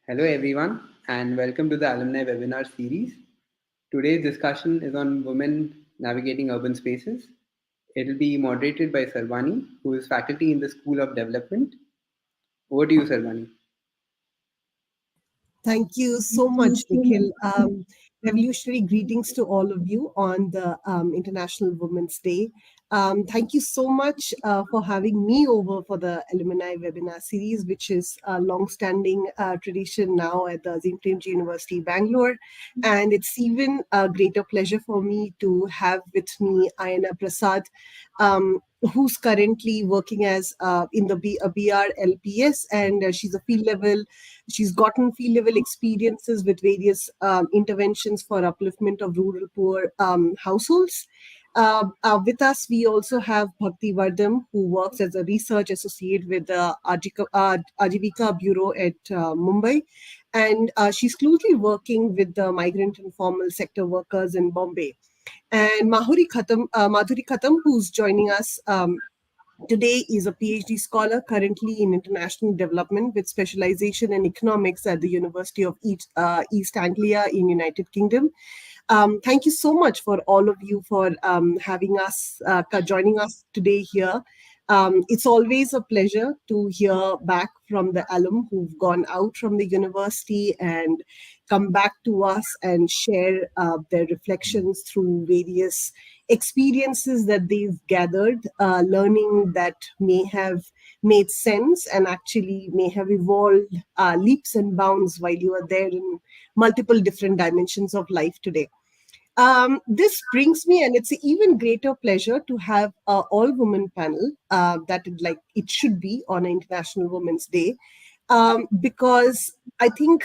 Hello, everyone, and welcome to the Alumni webinar series. Today's discussion is on women navigating urban spaces. It will be moderated by Sarbani, who is faculty in the School of Development. Over to you, Sarbani. Thank you so much, Nikhil. Revolutionary greetings to all of you on the International Women's Day. Thank you so much for having me over for the Alumni webinar series, which is a long-standing tradition now at the Azim Premji University, Bangalore. And it's even a greater pleasure for me to have with me Ayana Prasad, who's currently working as in the BRLPS, and she's gotten field level experiences with various interventions for upliftment of rural poor households. With us, we also have Bhakti Vardam, who works as a research associate with the Ajivika Bureau at Mumbai. And she's closely working with the migrant and formal sector workers in Bombay. And Madhuri Khatam, who's joining us today, is a PhD scholar currently in international development with specialization in economics at the University of East Anglia in United Kingdom. Thank you so much for all of you for having us, joining us today here. It's always a pleasure to hear back from the alum who've gone out from the university and come back to us and share their reflections through various experiences that they've gathered, learning that may have made sense and actually may have evolved leaps and bounds while you are there in multiple different dimensions of life today. This brings me, and it's an even greater pleasure to have an all-women panel that like it should be on International Women's Day, because I think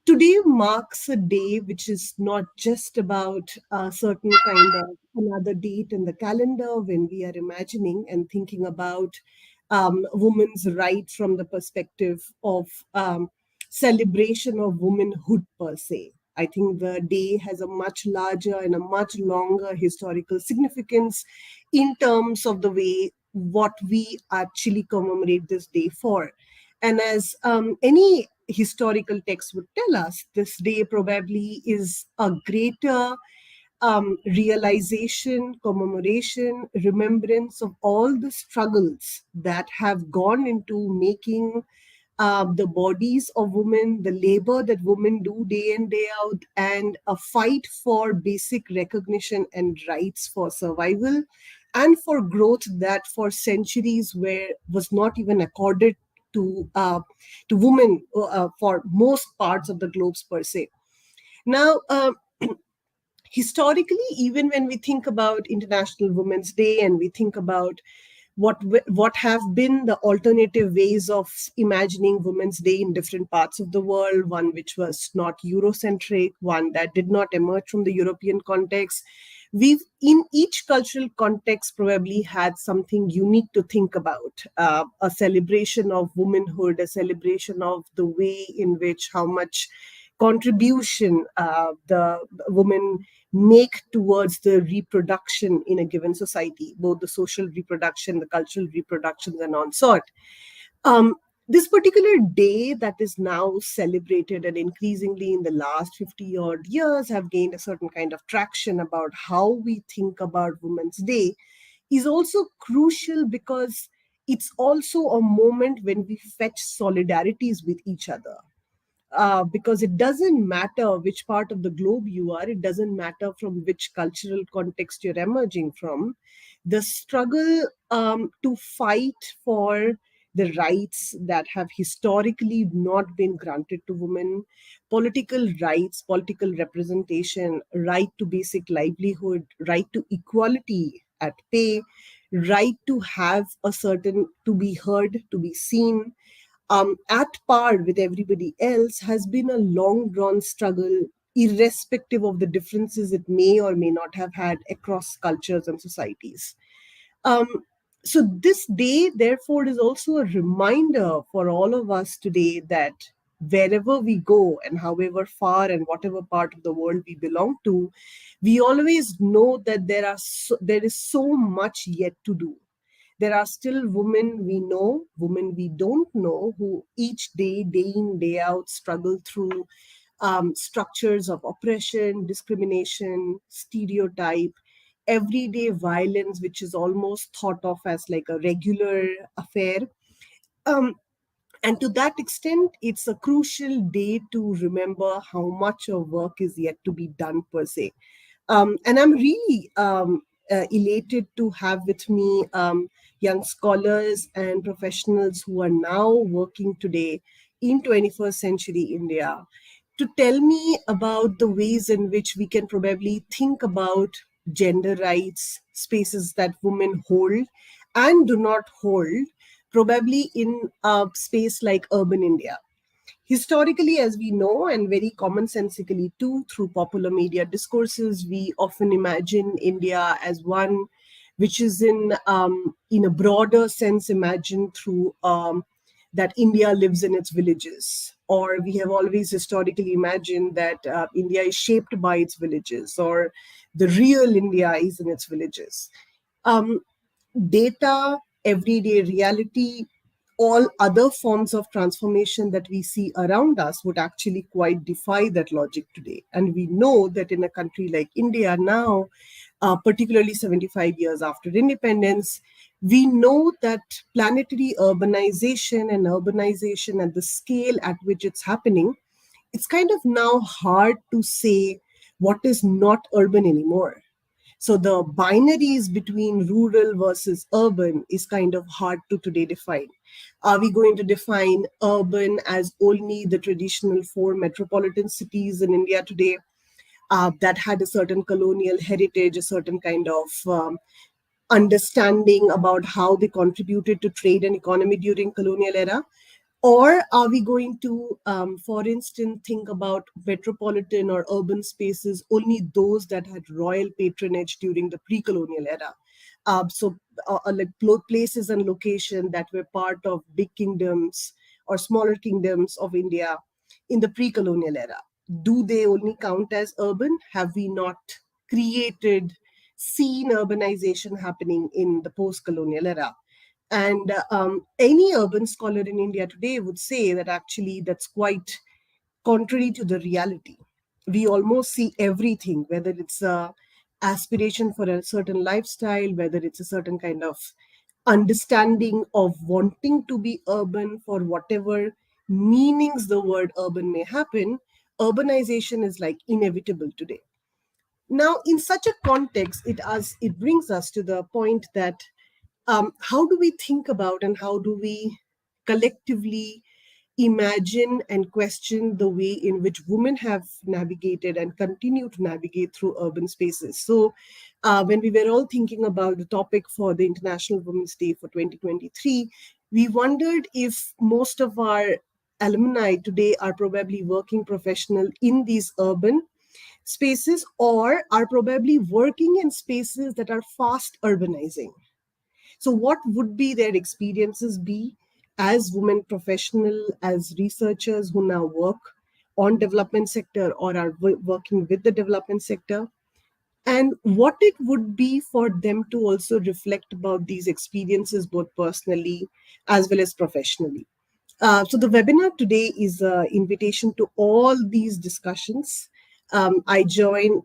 today marks a day which is not just about a certain kind of another date in the calendar when we are imagining and thinking about women's right from the perspective of celebration of womanhood per se. I think the day has a much larger and a much longer historical significance in terms of the way what we actually commemorate this day for. And as any historical text would tell us, this day probably is a greater realization, commemoration, remembrance of all the struggles that have gone into making the bodies of women, the labor that women do day in, day out, and a fight for basic recognition and rights for survival and for growth that for centuries was not even accorded to women for most parts of the globes per se. Now, historically, even when we think about International Women's Day and we think about what have been the alternative ways of imagining Women's Day in different parts of the world, one which was not Eurocentric, one that did not emerge from the European context, we've in each cultural context probably had something unique to think about, a celebration of womanhood, a celebration of the way in which how much contribution the women make towards the reproduction in a given society, both the social reproduction, the cultural reproductions, and on sort. This particular day that is now celebrated and increasingly in the last 50 odd years have gained a certain kind of traction about how we think about Women's Day is also crucial because it's also a moment when we fetch solidarities with each other. Because it doesn't matter which part of the globe you are, it doesn't matter from which cultural context you're emerging from. The struggle to fight for the rights that have historically not been granted to women, political rights, political representation, right to basic livelihood, right to equality at pay, right to have a certain, to be heard, to be seen, at par with everybody else, has been a long drawn struggle, irrespective of the differences it may or may not have had across cultures and societies. Um, so, this day, therefore, is also a reminder for all of us today that wherever we go and however far and whatever part of the world we belong to, we always know that there is so much yet to do. there are still women we know, women we don't know, who each day, day in, day out, struggle through structures of oppression, discrimination, stereotype, everyday violence, which is almost thought of as like a regular affair. Um, and to that extent, it's a crucial day to remember how much of work is yet to be done, per se. And I'm really elated to have with me young scholars and professionals who are now working today in 21st century India to tell me about the ways in which we can probably think about gender rights, spaces that women hold and do not hold, probably in a space like urban India. Historically, as we know, and very commonsensically too, through popular media discourses, we often imagine India as one which is in a broader sense imagined through that India lives in its villages, or we have always historically imagined that India is shaped by its villages, or the real India is in its villages. Um, Data, everyday reality, all other forms of transformation that we see around us would actually quite defy that logic today. And we know that in a country like India now, particularly 75 years after independence, we know that planetary urbanization and urbanization at the scale at which it's happening, it's kind of now hard to say what is not urban anymore. So the binaries between rural versus urban is kind of hard to today define. Are we going to define urban as only the traditional four metropolitan cities in India today that had a certain colonial heritage, a certain kind of understanding about how they contributed to trade and economy during colonial era? Or are we going to, for instance, think about metropolitan or urban spaces, only those that had royal patronage during the pre-colonial era? Like places and locations that were part of big kingdoms or smaller kingdoms of India in the pre-colonial era. Do they only count as urban? Have we not created, seen urbanization happening in the post-colonial era? And any urban scholar in India today would say that actually that's quite contrary to the reality. We almost see everything, whether it's a aspiration for a certain lifestyle, whether it's a certain kind of understanding of wanting to be urban for whatever meanings the word urban may happen, urbanization is like inevitable today. Now, in such a context, it brings us to the point that how do we think about and how do we collectively imagine and question the way in which women have navigated and continue to navigate through urban spaces? So, when we were all thinking about the topic for the International Women's Day for 2023, we wondered if most of our alumni today are probably working professional in these urban spaces or are probably working in spaces that are fast urbanizing. So, what would be their experiences be as women professional, as researchers who now work on development sector or are working with the development sector? And what it would be for them to also reflect about these experiences, both personally as well as professionally. So the webinar today is an invitation to all these discussions. I join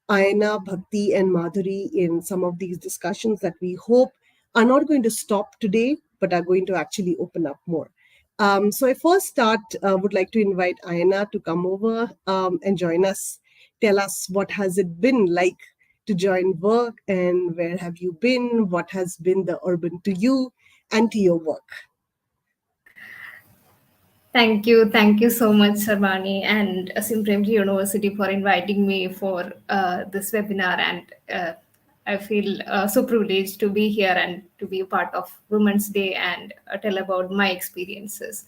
Ayana, Bhakti, and Madhuri in some of these discussions that we hope are not going to stop today, but are going to actually open up more. So I first would like to invite Ayana to come over and join us. Tell us what has it been like to join work and where have you been? What has been the urban to you and to your work? Thank you so much, Sarbani and Asim Premji University for inviting me for this webinar. And I feel so privileged to be here and to be a part of Women's Day and tell about my experiences.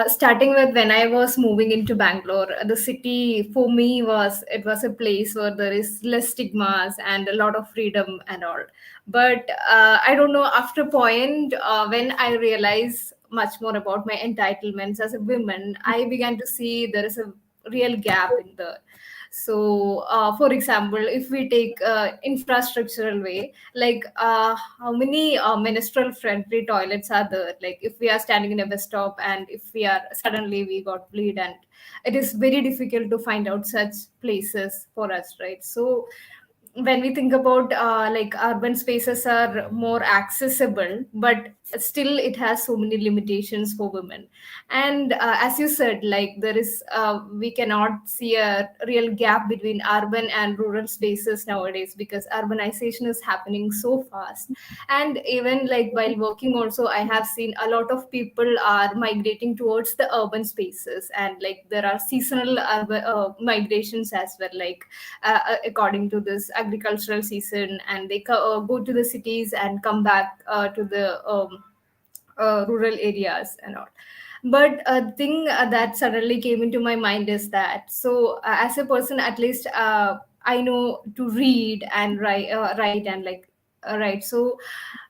Starting with when I was moving into Bangalore, the city for me was a place where there is less stigmas and a lot of freedom and all. But I don't know, after a point when I realized much more about my entitlements as a woman, I began to see there is a real gap in there. So for example, if we take infrastructural way, like how many menstrual friendly toilets are there? Like if we are standing in a bus stop and if we are suddenly we got bleed, and it is very difficult to find out such places for us, right? So when we think about like urban spaces are more accessible, but still it has so many limitations for women. And as you said, like there is we cannot see a real gap between urban and rural spaces nowadays, because urbanization is happening so fast. And even like while working also, I have seen a lot of people are migrating towards the urban spaces, and like there are seasonal migrations as well, like according to this agricultural season, and they go to the cities and come back to the rural areas and all. But a thing that suddenly came into my mind is that, so as a person, at least I know to read and write and like write. So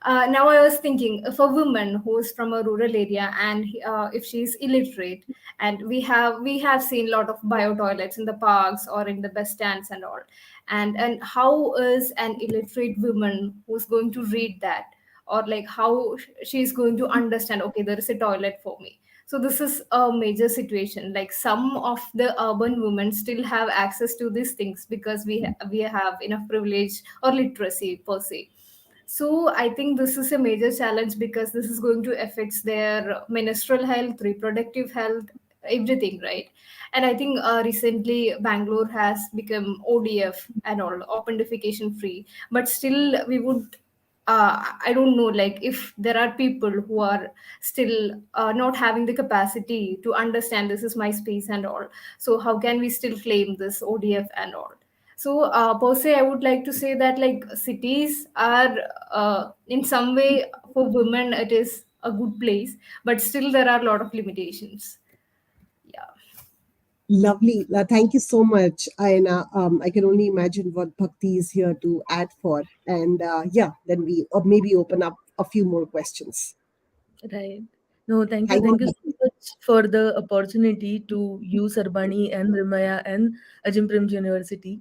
now I was thinking, if a woman who's from a rural area and if she's illiterate, and we have seen a lot of bio toilets in the parks or in the bus stands and all, and how is an illiterate woman who's going to read that, or like how she's going to understand, okay, there is a toilet for me. So this is a major situation. Like some of the urban women still have access to these things because we have enough privilege or literacy per se. So I think this is a major challenge, because this is going to affect their menstrual health, reproductive health, everything, right? And I think recently Bangalore has become ODF and all, open defecation free. But still, we would. I don't know, like if there are people who are still not having the capacity to understand this is my space and all. So how can we still claim this ODF and all? So, per se, I would like to say that like cities are in some way for women it is a good place, but still there are a lot of limitations. Yeah. Lovely. Thank you so much, Ayana. I can only imagine what Bhakti is here to add for. And yeah, then we maybe open up a few more questions. Right. No, thank you. Thank you, Thank you so Bhakti. much for the opportunity to use Sarbani and Rimaya and Ajim University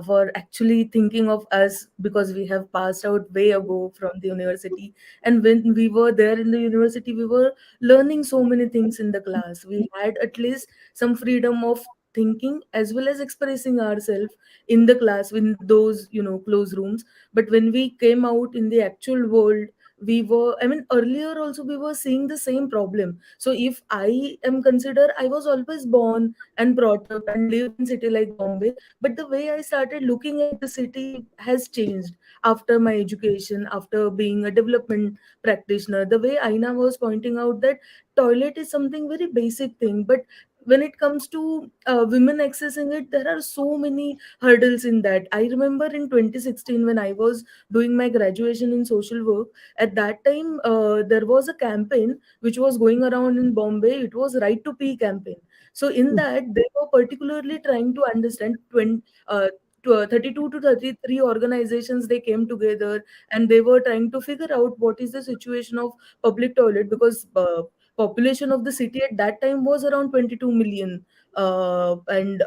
for actually thinking of us, because we have passed out way ago from the university. And when we were there in the university, we were learning so many things in the class. We had at least some freedom of thinking as well as expressing ourselves in the class in those, close rooms. But when we came out in the actual world, we were, I mean, earlier also we were seeing the same problem. So if I am considered, I was always born and brought up and lived in city like Bombay, but the way I started looking at the city has changed after my education, after being a development practitioner. The way Aina was pointing out that toilet is something very basic thing, but when it comes to women accessing it, there are so many hurdles in that. I remember in 2016 when I was doing my graduation in social work. At that time, there was a campaign which was going around in Bombay. It was Right to Pee campaign. So in that, they were particularly trying to understand 32 to 33 organizations. They came together and they were trying to figure out what is the situation of public toilet, because population of the city at that time was around 22 million, and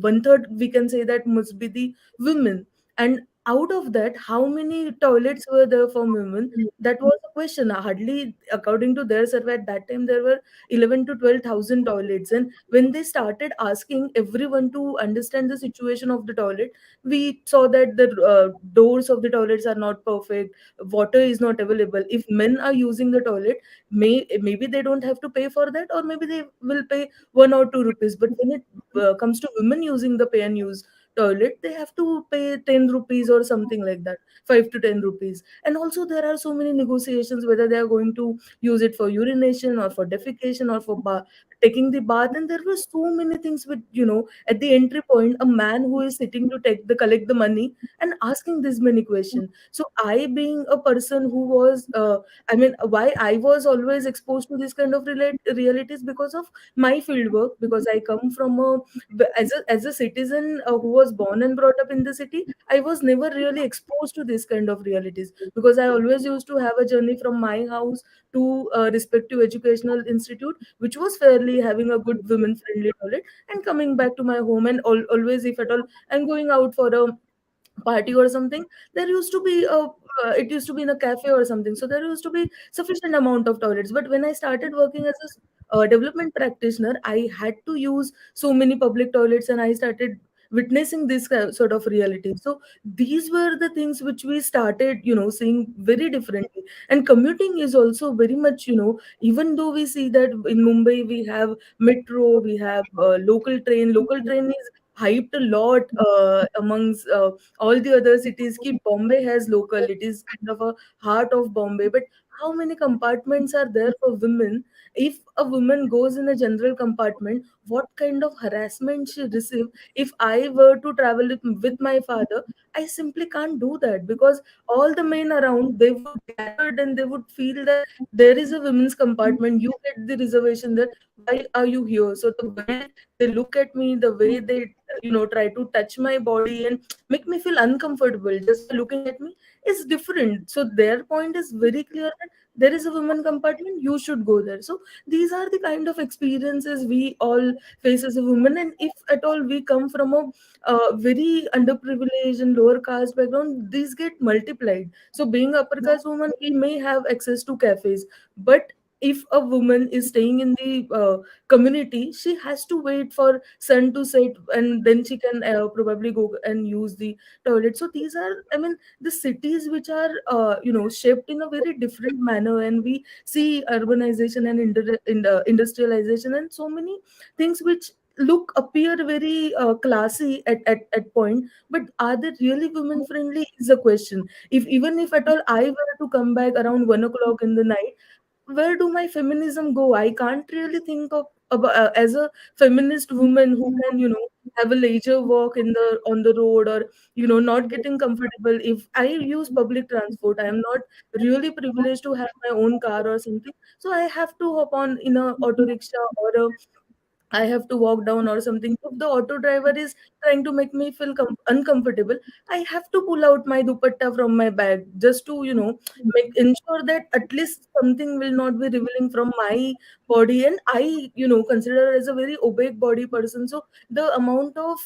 one third we can say that must be the women. And out of that, how many toilets were there for women? That was a question. Hardly, according to their survey at that time, there were 11 to 12,000 toilets. And when they started asking everyone to understand the situation of the toilet, we saw that the doors of the toilets are not perfect, water is not available. If men are using the toilet, maybe they don't have to pay for that, or maybe they will pay 1 or 2 rupees. But when it comes to women using the pay and use toilet, they have to pay 10 rupees or something like that, 5 to 10 rupees. And also there are so many negotiations whether they are going to use it for urination or for defecation or for taking the bath. And there were so many things with, at the entry point, a man who is sitting to collect the money and asking this many questions. So I, being a person who was I mean, why I was always exposed to this kind of realities, because of my field work, because I come from as a citizen who was born and brought up in the city, I was never really exposed to this kind of realities, because I always used to have a journey from my house to a respective educational institute, which was fairly having a good women friendly toilet, and coming back to my home, and always, if at all I'm going out for a party or something, there used to be a it used to be in a cafe or something, so there used to be sufficient amount of toilets. But when I started working as a development practitioner, I had to use so many public toilets, and I started witnessing this sort of reality. So these were the things which we started, seeing very differently. And commuting is also very much, even though we see that in Mumbai we have metro, we have local train is hyped a lot amongst all the other cities. Ki Bombay has local, it is kind of a heart of Bombay. But how many compartments are there for women? If a woman goes in a general compartment, what kind of harassment she receive? If I were to travel with my father, I simply can't do that, because all the men around, they would gathered and they would feel that there is a women's compartment, you get the reservation there, why are you here? So the way they look at me, the way they try to touch my body and make me feel uncomfortable just by looking at me is different. So their point is very clear that there is a women compartment, you should go there. So these are the kind of experiences we all face as a woman. And if at all we come from a very underprivileged and lower caste background, these get multiplied. So being upper caste woman, we may have access to cafes, but if a woman is staying in the community, she has to wait for sun to set, and then she can probably go and use the toilet. So these are, I mean, the cities which are shaped in a very different manner, and we see urbanization and industrialization and so many things which appear very classy at point, but are they really women friendly is a question. If even if at all I were to come back around 1 o'clock in the night, where do my feminism go? I can't really think of about, as a feminist woman who can have a leisure walk in the on the road, or not getting comfortable. If I use public transport, I am not really privileged to have my own car or something, so I have to hop on in a auto rickshaw, or I have to walk down or something. If the auto driver is trying to make me feel uncomfortable, I have to pull out my dupatta from my bag just to, ensure that at least something will not be revealing from my body. And I, consider as a very obey body person. So the amount of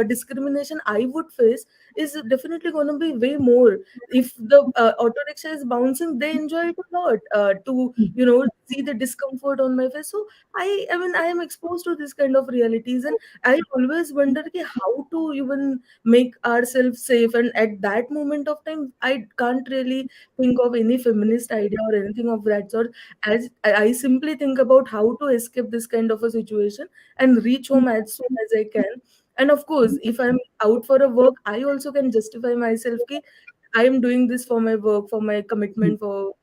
discrimination I would face is definitely going to be way more. If the auto rickshaw is bouncing, they enjoy it a lot to, see the discomfort on my face. So I mean, I am exposed to this kind of realities, and I always wonder ki how to even make ourselves safe. And at that moment of time, I can't really think of any feminist idea or anything of that sort. As I simply think about how to escape this kind of a situation and reach home as soon as I can. And of course, if I'm out for a work, I also can justify myself ki I am doing this for my work, for my commitment, for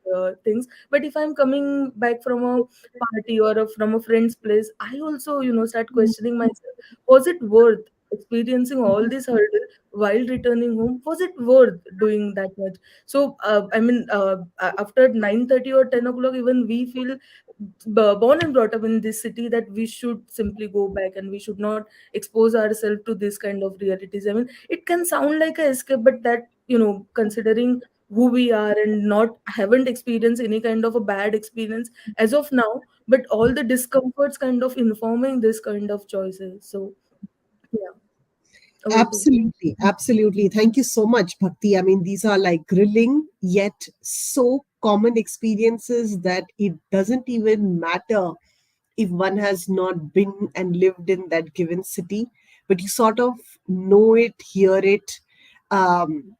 things. But if I'm coming back from a party or from a friend's place, I also, start questioning myself. Was it worth experiencing all this hurdle while returning home? Was it worth doing that much? So, I mean, after 9:30 or 10 o'clock, even we feel born and brought up in this city that we should simply go back and we should not expose ourselves to this kind of realities. I mean, it can sound like a escape, but that, considering who we are and not haven't experienced any kind of a bad experience as of now, but all the discomforts kind of informing this kind of choices. So yeah, over to you. Absolutely, absolutely. Thank you so much, Bhakti. I mean, these are like grilling, yet so common experiences that it doesn't even matter if one has not been and lived in that given city, but you sort of know it, hear it, um,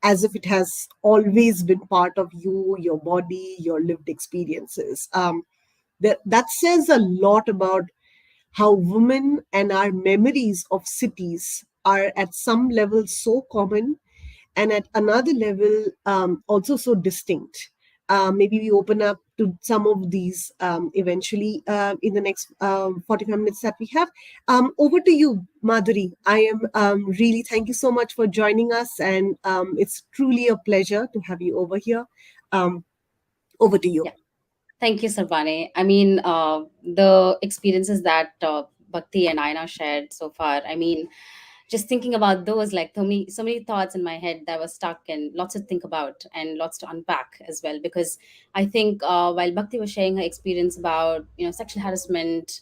as if it has always been part of you, your body, your lived experiences. That says a lot about how women and our memories of cities are at some level so common, and at another level also so distinct. Maybe we open up to some of these eventually in the next 45 minutes that we have. Over to you, Madhuri. I am really, thank you so much for joining us, and it's truly a pleasure to have you over here. Um, Over to you. Yeah, thank you, Sarbani. I mean, the experiences that Bhakti and Ayana shared so far, I mean, just thinking about those, like so many thoughts in my head that was stuck, and lots to think about and lots to unpack as well. Because I think while Bhakti was sharing her experience about sexual harassment,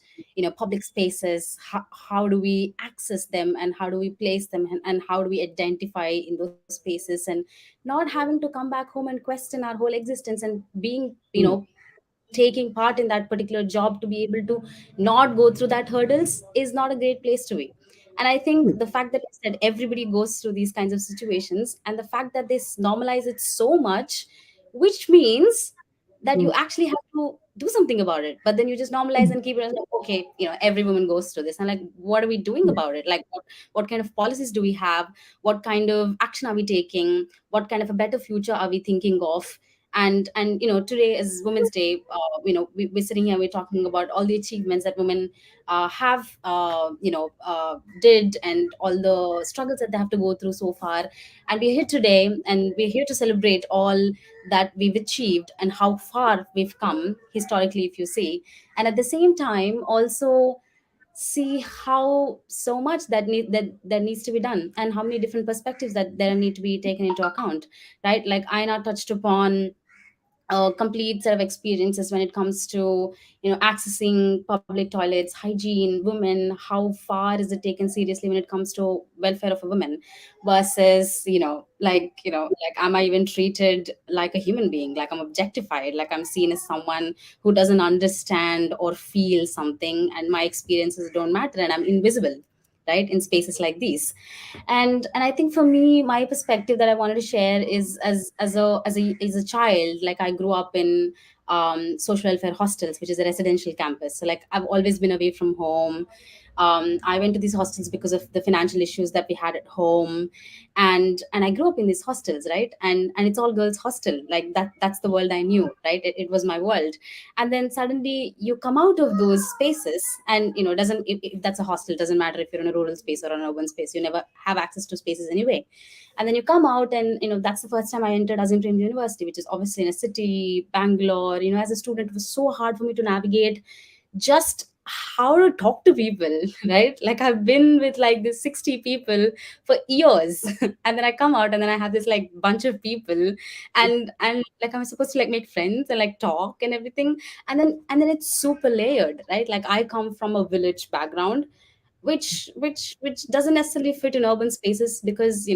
public spaces, how do we access them, and how do we place them, and how do we identify in those spaces, and not having to come back home and question our whole existence, and being taking part in that particular job to be able to not go through that hurdles is not a great place to be. And I think the fact that you said everybody goes through these kinds of situations, and the fact that they normalize it so much, which means that you actually have to do something about it, but then you just normalize and keep it as like, okay, every woman goes through this, and like, what are we doing about it? Like, what kind of policies do we have? What kind of action are we taking? What kind of a better future are we thinking of? And today is Women's Day. We're sitting here, we're talking about all the achievements that women have did, and all the struggles that they have to go through so far. And we're here today, and we're here to celebrate all that we've achieved and how far we've come historically, if you see. And at the same time also see how so much that needs to be done, and how many different perspectives that there need to be taken into account, right? Like Aina touched upon a complete set of experiences when it comes to accessing public toilets, hygiene, women, how far is it taken seriously when it comes to welfare of a woman, versus like, am I even treated like a human being, like I'm objectified, like I'm seen as someone who doesn't understand or feel something, and my experiences don't matter, and I'm invisible, right, in spaces like these. And I think for me, my perspective that I wanted to share is, as a child, like I grew up in social welfare hostels, which is a residential campus. So like I've always been away from home. I went to these hostels because of the financial issues that we had at home, and I grew up in these hostels, right? And it's all girls hostel, like that's the world I knew, right? It was my world. And then suddenly you come out of those spaces, and doesn't if that's a hostel, doesn't matter if you're in a rural space or an urban space, you never have access to spaces anyway. And then you come out, and that's the first time I entered Azim Prem University, which is obviously in a city, Bangalore. As a student, it was so hard for me to navigate just how to talk to people, right? Like I've been with like this 60 people for years and then I come out, and then I have this like bunch of people, and like I'm supposed to like make friends and like talk and everything. And then it's super layered, right? Like I come from a village background, which doesn't necessarily fit in urban spaces, because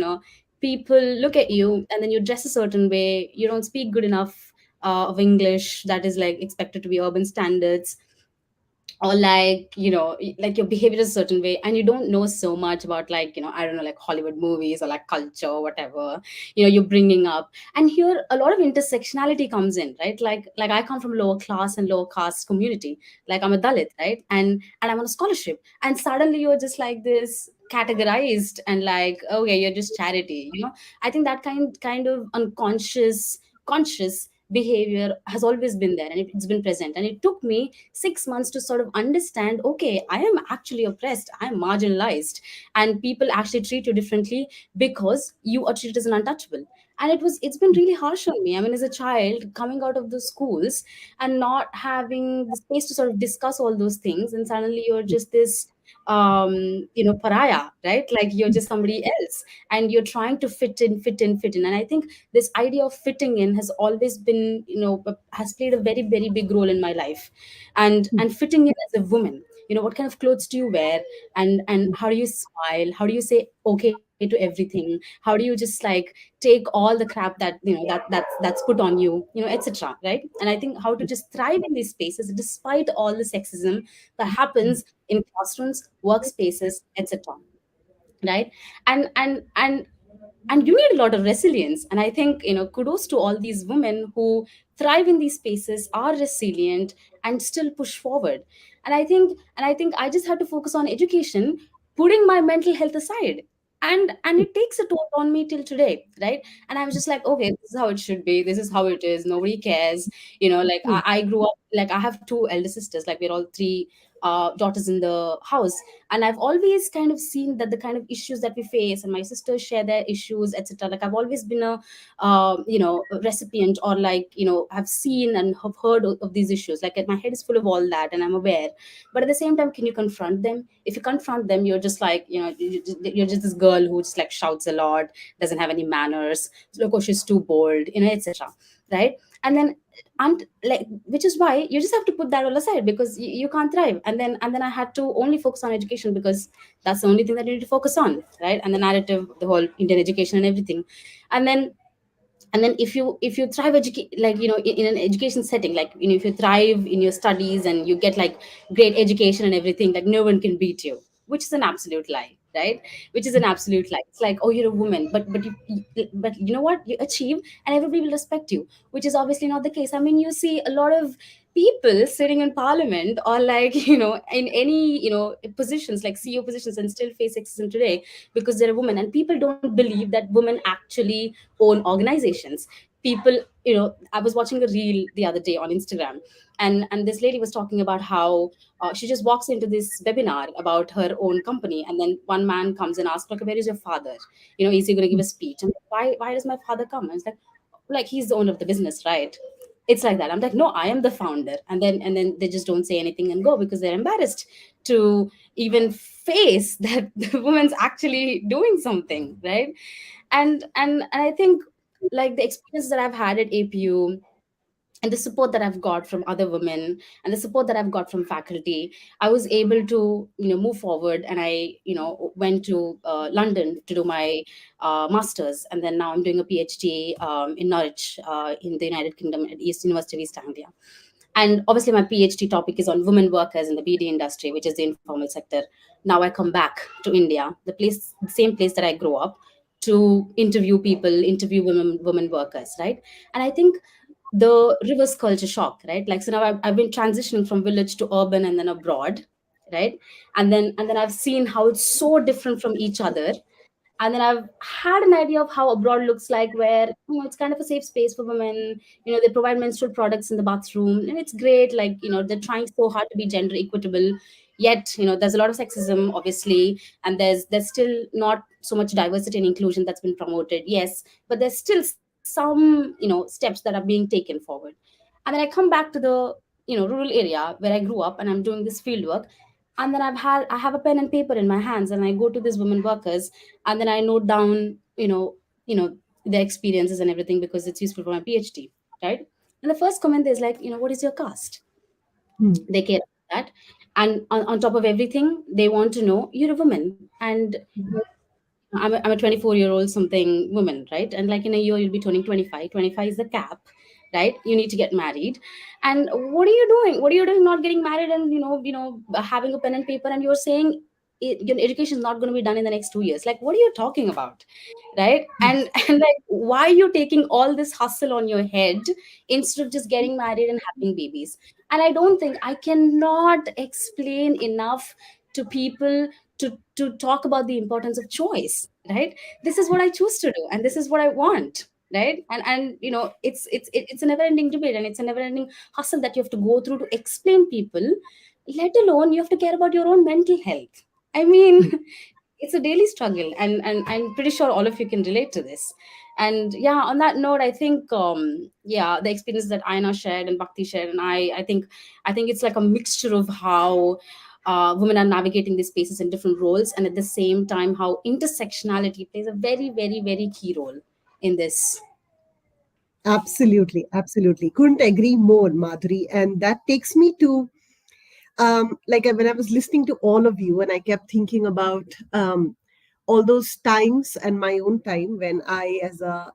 people look at you, and then you dress a certain way, you don't speak good enough of English that is like expected to be urban standards, or like like your behavior is a certain way, and you don't know so much about like I don't know, like Hollywood movies or like culture or whatever you're bringing up. And here a lot of intersectionality comes in, right? Like I come from lower class and lower caste community, like I'm a Dalit, right? And I'm on a scholarship, and suddenly you're just like this categorized, and like, okay, you're just charity. I think that kind of unconscious conscious behavior has always been there, and it's been present, and it took me 6 months to sort of understand, okay, I am actually oppressed, I'm marginalized, and people actually treat you differently because you are treated as an untouchable. And it's been really harsh on me. I mean, as a child coming out of the schools and not having the space to sort of discuss all those things, and suddenly you're just this pariah, right? Like you're just somebody else, and you're trying to fit in. And I think this idea of fitting in has always been, has played a very, very big role in my life. And fitting in as a woman, what kind of clothes do you wear, and how do you smile, how do you say okay to everything, how do you just like take all the crap that that's put on you, etc., right? And I think how to just thrive in these spaces despite all the sexism that happens in classrooms, workspaces, etc., right? And and and and you need a lot of resilience. And I think, kudos to all these women who thrive in these spaces, are resilient, and still push forward. And I think I just had to focus on education, putting my mental health aside. And it takes a toll on me till today, right? And I was just like, okay, this is how it should be, this is how it is, nobody cares. Like I grew up, like I have two elder sisters, like we're all three daughters in the house. And I've always kind of seen that the kind of issues that we face, and my sisters share their issues, etc. Like I've always been a recipient, or like, have seen and have heard of these issues. Like my head is full of all that, and I'm aware. But at the same time, can you confront them? If you confront them, you're just like, you're just this girl who just like shouts a lot, doesn't have any manners, look, oh, she's too bold, etc. Right? And then, and like, which is why you just have to put that all aside, because you can't thrive. And then I had to only focus on education, because that's the only thing that you need to focus on, right? And the narrative, the whole Indian education and everything. And then and then if you thrive like, in an education setting, like, if you thrive in your studies and you get like great education and everything, like no one can beat you, which is an absolute lie, right? Which is an absolute lie. It's like, oh, you're a woman, but you know what, you achieve and everybody will respect you, which is obviously not the case. I mean, you see a lot of people sitting in parliament, or like, in any, positions like CEO positions, and still face sexism today because they're a woman, and people don't believe that women actually own organizations. People, I was watching a reel the other day on Instagram, and this lady was talking about how she just walks into this webinar about her own company, and then one man comes and asks, like, where is your father? Is he going to give a speech? And why does my father come? And it's like he's the owner of the business, right? It's like that. I'm like, no, I am the founder. And then they just don't say anything and go, because they're embarrassed to even face that the woman's actually doing something, right? And I think, like, the experience that I've had at APU, and the support that I've got from other women, and the support that I've got from faculty, I was able to, move forward. And I, went to London to do my masters, and then now I'm doing a PhD in Norwich, in the United Kingdom, at East University of East Anglia. And obviously, my PhD topic is on women workers in the BD industry, which is the informal sector. Now I come back to India, the same place that I grew up, to interview women workers, right? And I think the reverse culture shock, right? Like, so now I've been transitioning from village to urban and then abroad, right? And then I've seen how it's so different from each other. And then I've had an idea of how abroad looks like, where, it's kind of a safe space for women. They provide menstrual products in the bathroom, and it's great. Like, they're trying so hard to be gender equitable, yet, there's a lot of sexism, obviously, and there's still not so much diversity and inclusion that's been promoted, yes, but there's still some, steps that are being taken forward. And then I come back to the, rural area where I grew up, and I'm doing this field work. And then I have a pen and paper in my hands, and I go to these women workers, and then I note down, their experiences and everything, because it's useful for my PhD, right? And the first comment is like, what is your caste? Hmm. They care about that. And on top of everything, they want to know, you're a woman, and I'm a 24-year-old something woman, right? And like in a year, you'll be turning 25. 25 is the cap, right? You need to get married. And what are you doing? What are you doing not getting married, and, having a pen and paper, and you're saying your education is not going to be done in the next 2 years? Like, what are you talking about? Right? And like, why are you taking all this hustle on your head instead of just getting married and having babies? And I don't think I cannot explain enough to people to talk about the importance of choice, right? This is what I choose to do, and this is what I want, right? And it's a never ending debate, and it's a never ending hustle that you have to go through to explain people, let alone you have to care about your own mental health. I mean, it's a daily struggle, and I'm pretty sure all of you can relate to this. And yeah, on that note, I think, yeah, the experience that Ayana shared and Bhakti shared, and I think it's like a mixture of how women are navigating these spaces in different roles, and at the same time how intersectionality plays a very, very, very key role in this. Absolutely, absolutely. Couldn't agree more, Madhuri. And that takes me to like when I was listening to all of you, and I kept thinking about all those times and my own time when I, as a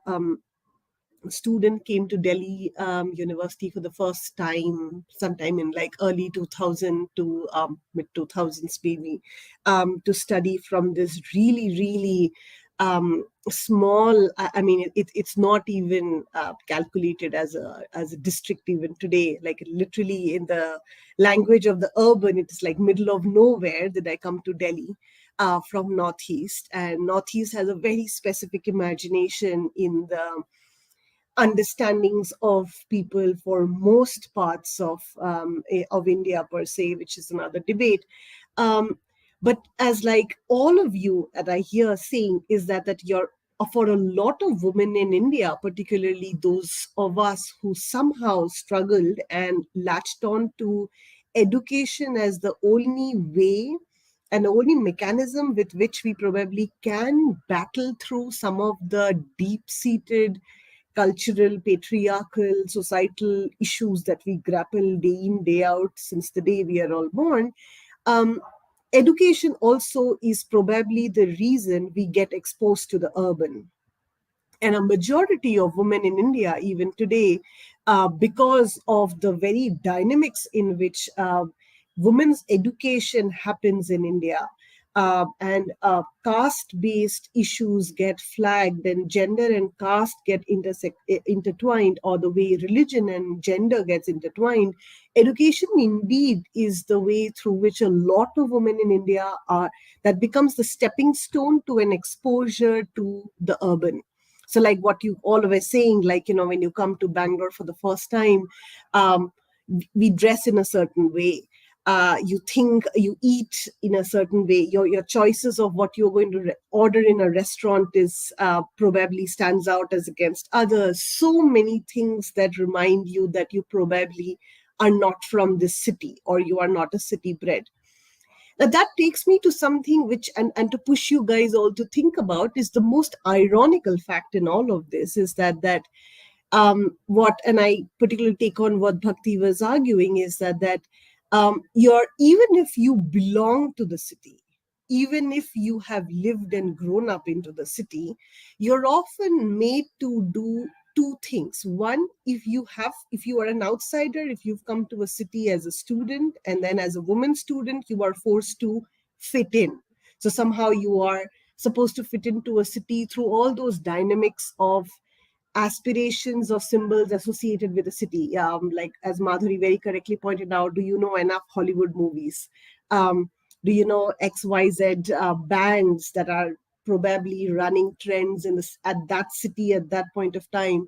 student, came to Delhi University for the first time, sometime in like early 2000 to mid 2000s, maybe, to study from this really, really small. I mean, it's not even calculated as a district even today. Like literally, in the language of the urban, it is like middle of nowhere that I come to Delhi. From Northeast, and Northeast has a very specific imagination in the understandings of people for most parts of India per se, which is another debate. Um, but as like all of you that I hear saying is that you're for a lot of women in India, particularly those of us who somehow struggled and latched on to education as the only way and the only mechanism with which we probably can battle through some of the deep-seated cultural, patriarchal, societal issues that we grapple day in, day out since the day we are all born. Um, Education also is probably the reason we get exposed to the urban. And a majority of women in India, even today, because of the very dynamics in which women's education happens in India, and caste-based issues get flagged, and gender and caste get intertwined, or the way religion and gender gets intertwined. Education indeed is the way through which a lot of women in India are, that becomes the stepping stone to an exposure to the urban. So like what you all were saying, like, when you come to Bangalore for the first time, um, we dress in a certain way. You think, you eat in a certain way. Your choices of what you're going to order in a restaurant is probably stands out as against others. So many things that remind you that you probably are not from this city, or you are not a city bred. Now that takes me to something which, and to push you guys all to think about, is the most ironical fact in all of this, is that what, and I particularly take on what Bhakti was arguing, is that you're, even if you belong to the city, even if you have lived and grown up into the city, you're often made to do two things. One, if you are an outsider, if you've come to a city as a student, and then as a woman student, you are forced to fit in. So somehow you are supposed to fit into a city through all those dynamics of aspirations or symbols associated with the city. Like as Madhuri very correctly pointed out, do you know enough Hollywood movies? Do you know XYZ bands that are probably running trends in this, at that city at that point of time,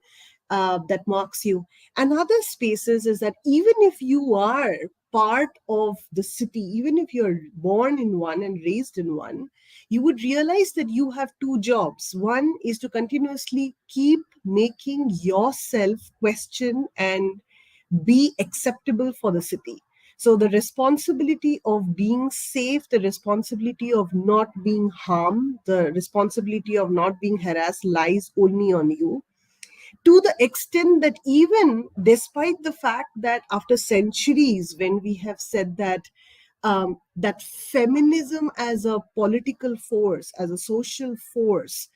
that marks you? And other spaces is that even if you are part of the city, even if you're born in one and raised in one, you would realize that you have two jobs. One is to continuously keep making yourself question and be acceptable for the city. So the responsibility of being safe, the responsibility of not being harmed, the responsibility of not being harassed lies only on you. To the extent that even despite the fact that after centuries, when we have said that feminism as a political force, as a social force,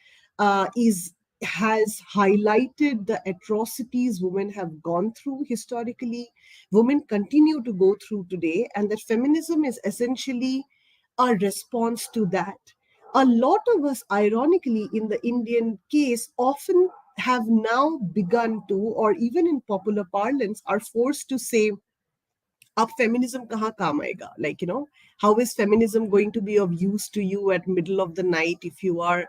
is has highlighted the atrocities women have gone through historically, women continue to go through today, and that feminism is essentially a response to that. A lot of us, ironically, in the Indian case, often have now begun to, or even in popular parlance, are forced to say, अब feminism kahan kaam aayega? Like, how is feminism going to be of use to you at middle of the night if you are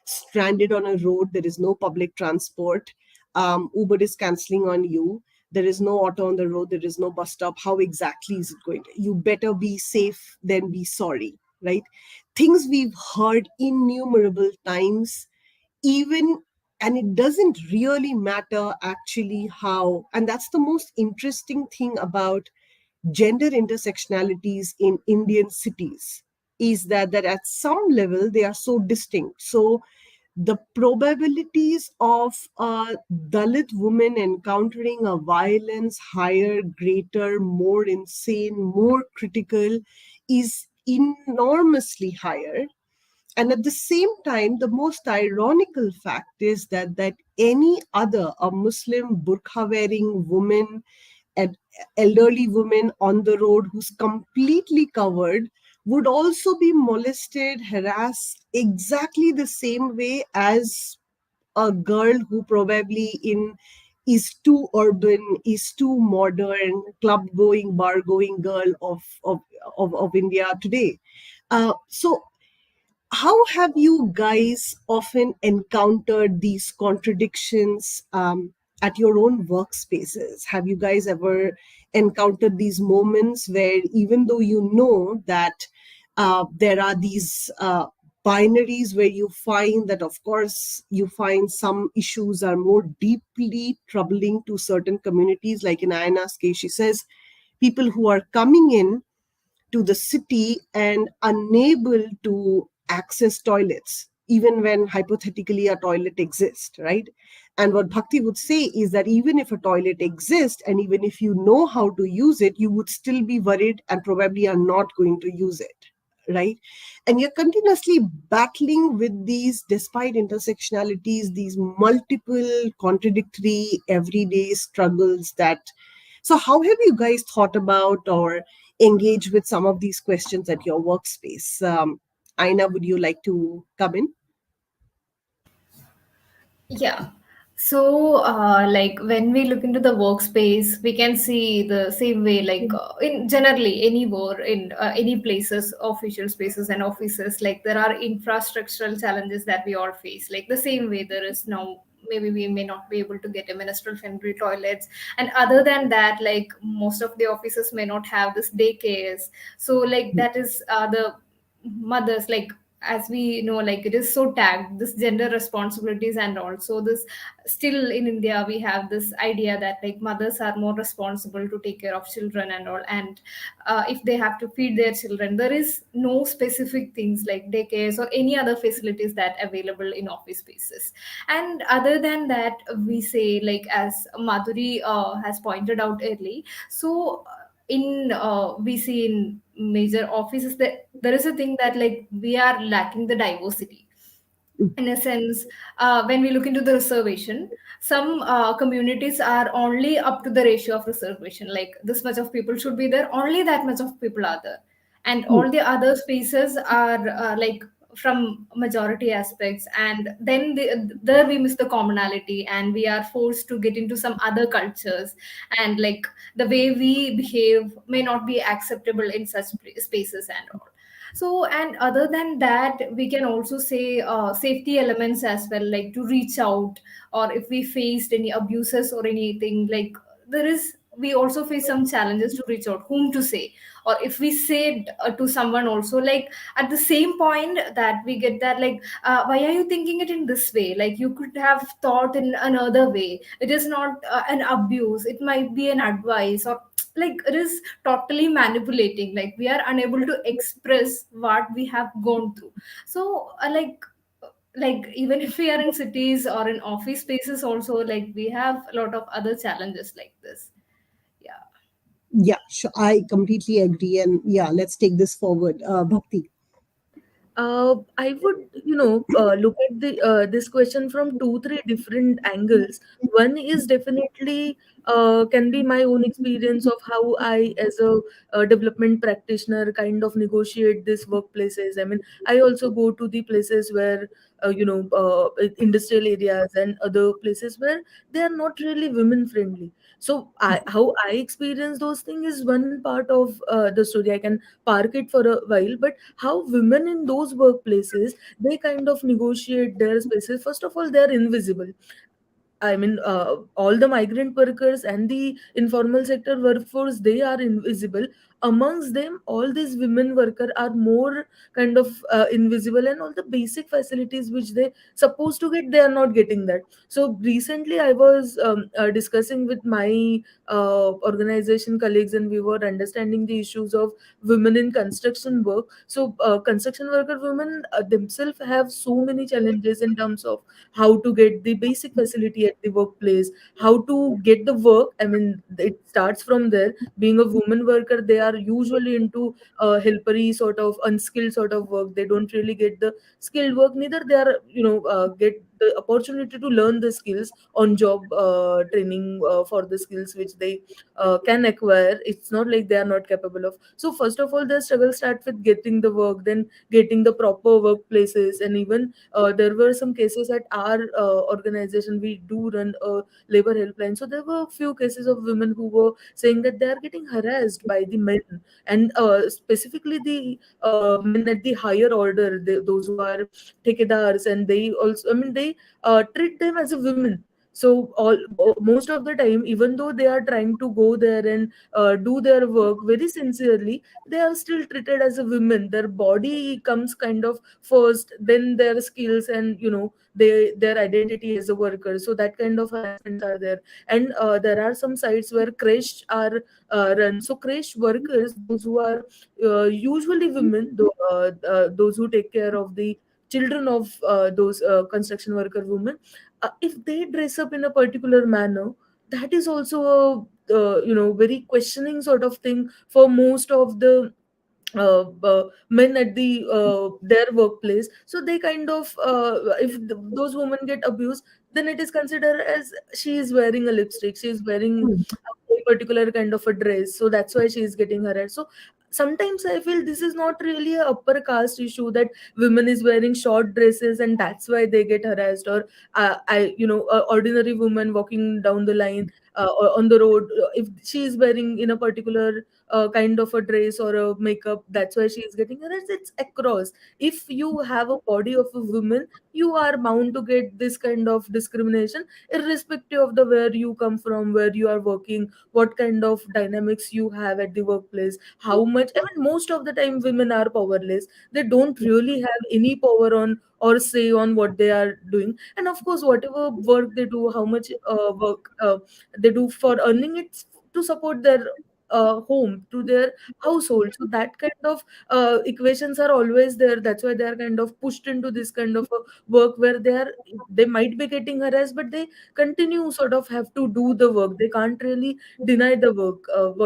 stranded on a road, there is no public transport, Uber is cancelling on you, there is no auto on the road, there is no bus stop. How exactly is it going to? You better be safe than be sorry, right? Things we've heard innumerable times, even, and it doesn't really matter actually how. And that's the most interesting thing about gender intersectionalities in Indian cities, is that at some level they are so distinct. So the probabilities of a Dalit woman encountering a violence higher, greater, more insane, more critical, is enormously higher. And at the same time, the most ironical fact is that any other, a Muslim burqa wearing woman, an elderly woman on the road who's completely covered, would also be molested, harassed exactly the same way as a girl who probably in is too urban, is too modern, club going, bar going girl of India today. So how have you guys often encountered these contradictions? at your own workspaces? Have you guys ever encountered these moments where, even though you know that there are these binaries, where you find that, of course, you find some issues are more deeply troubling to certain communities? Like in Ayana's case, she says people who are coming in to the city and unable to access toilets, even when hypothetically a toilet exists, right? And what Bhakti would say is that even if a toilet exists, and even if you know how to use it, you would still be worried and probably are not going to use it, right? And you're continuously battling with these, despite intersectionalities, these multiple contradictory everyday struggles that. So how have you guys thought about or engage with some of these questions at your workspace? Aina, would you like to come in? Yeah. So, like when we look into the workspace, we can see the same way, like in generally anywhere in any places, official spaces and offices, like there are infrastructural challenges that we all face. Like the same way there is now, maybe we may not be able to get a menstrual friendly toilets, and other than that, like most of the offices may not have this daycares. So, like that is the mothers, like as we know, like it is so tagged this gender responsibilities, and also this still in India we have this idea that like mothers are more responsible to take care of children and all, and if they have to feed their children, there is no specific things like daycares or any other facilities that available in office spaces. And other than that, we say, like as Madhuri has pointed out early, so in we see in major offices that there is a thing that like we are lacking the diversity in a sense. When we look into the reservation, some communities are only up to the ratio of reservation, like this much of people should be there, only that much of people are there, and all the other spaces are like from majority aspects, and then there we miss the commonality and we are forced to get into some other cultures, and like the way we behave may not be acceptable in such spaces and all. So, and other than that, we can also say safety elements as well, like to reach out, or if we faced any abuses or anything, like there is, we also face some challenges to reach out, whom to say, or if we say to someone also, like at the same point that we get that, like why are you thinking it in this way? Like you could have thought in another way. It is not an abuse. It might be an advice, or like it is totally manipulating, like we are unable to express what we have gone through. So like even if we are in cities or in office spaces also, like we have a lot of other challenges like this. Yeah. Yeah, sure. I completely agree. And yeah, let's take this forward. Bhakti. I would, look at the this question from two, three different angles. One is definitely can be my own experience of how I, as a development practitioner, kind of negotiate these workplaces. I mean, I also go to the places where, industrial areas and other places where they are not really women friendly. So, how I experience those things is one part of the story. I can park it for a while, but how women in those workplaces, they kind of negotiate their spaces. First of all, they're invisible. I mean, all the migrant workers and the informal sector workforce, they are invisible. Amongst them, all these women workers are more kind of invisible, and all the basic facilities which they supposed to get, they are not getting that. So recently, I was discussing with my organization colleagues, and we were understanding the issues of women in construction work. So construction worker women themselves have so many challenges in terms of how to get the basic facility at the workplace, how to get the work. I mean, it starts from there. Being a woman worker, they are usually into helpery sort of unskilled sort of work. They don't really get the skilled work, neither they are, get the opportunity to learn the skills on job training for the skills which they can acquire. It's not like they are not capable of. So first of all, the struggle start with getting the work, then getting the proper workplaces. And even there were some cases at our organization. We do run a labor helpline, so there were few cases of women who were saying that they are getting harassed by the men, and specifically the men at the higher order, those who are ठेकेदाrs, and they also, I mean, they treat them as a women. So most of the time, even though they are trying to go there and do their work very sincerely, they are still treated as a women. Their body comes kind of first, then their skills, and their identity as a worker. So that kind of harassments are there. And there are some sites where creche are run. So creche workers, those who are usually women, those who take care of the children of those construction worker women, if they dress up in a particular manner, that is also a very questioning sort of thing for most of the men at their workplace. So they kind of, if those women get abused, then it is considered as she is wearing a lipstick, she is wearing a particular kind of a dress, so that's why she is getting harassed. So sometimes I feel this is not really a upper caste issue, that women is wearing short dresses and that's why they get harassed. Or a ordinary woman walking down the line, or on the road, if she is wearing in a particular kind of a dress or a makeup, that's why she is getting harassed. It's across. If you have a body of a woman, you are bound to get this kind of discrimination, irrespective of the where you come from, where you are working, what kind of dynamics you have at the workplace, how much. I mean, most of the time women are powerless. They don't really have any power on or say on what they are doing. And of course, whatever work they do, how much work they do for earning, it's to support their home, to their household. So that kind of equations are always there. That's why they are kind of pushed into this kind of a work where they might be getting harassed, but they continue sort of have to do the work. They can't really deny the work,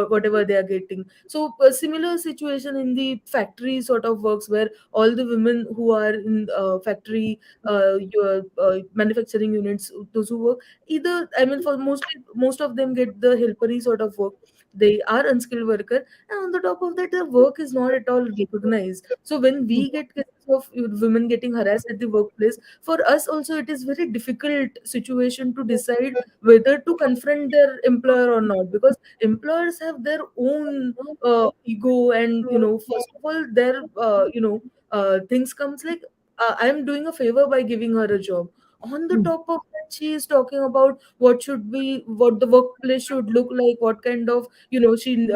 whatever they are getting. So a similar situation in the factory sort of works, where all the women who are in factory, manufacturing units, those who work, either, I mean, for most of them get the helpery sort of work. They are unskilled worker, and on the top of that, the work is not at all recognized. So when we get cases of women getting harassed at the workplace, for us also it is very difficult situation to decide whether to confront their employer or not, because employers have their own ego. And first of all, their things comes like, I am doing a favor by giving her a job. On the top of that, she is talking about what the workplace should look like, what kind of, she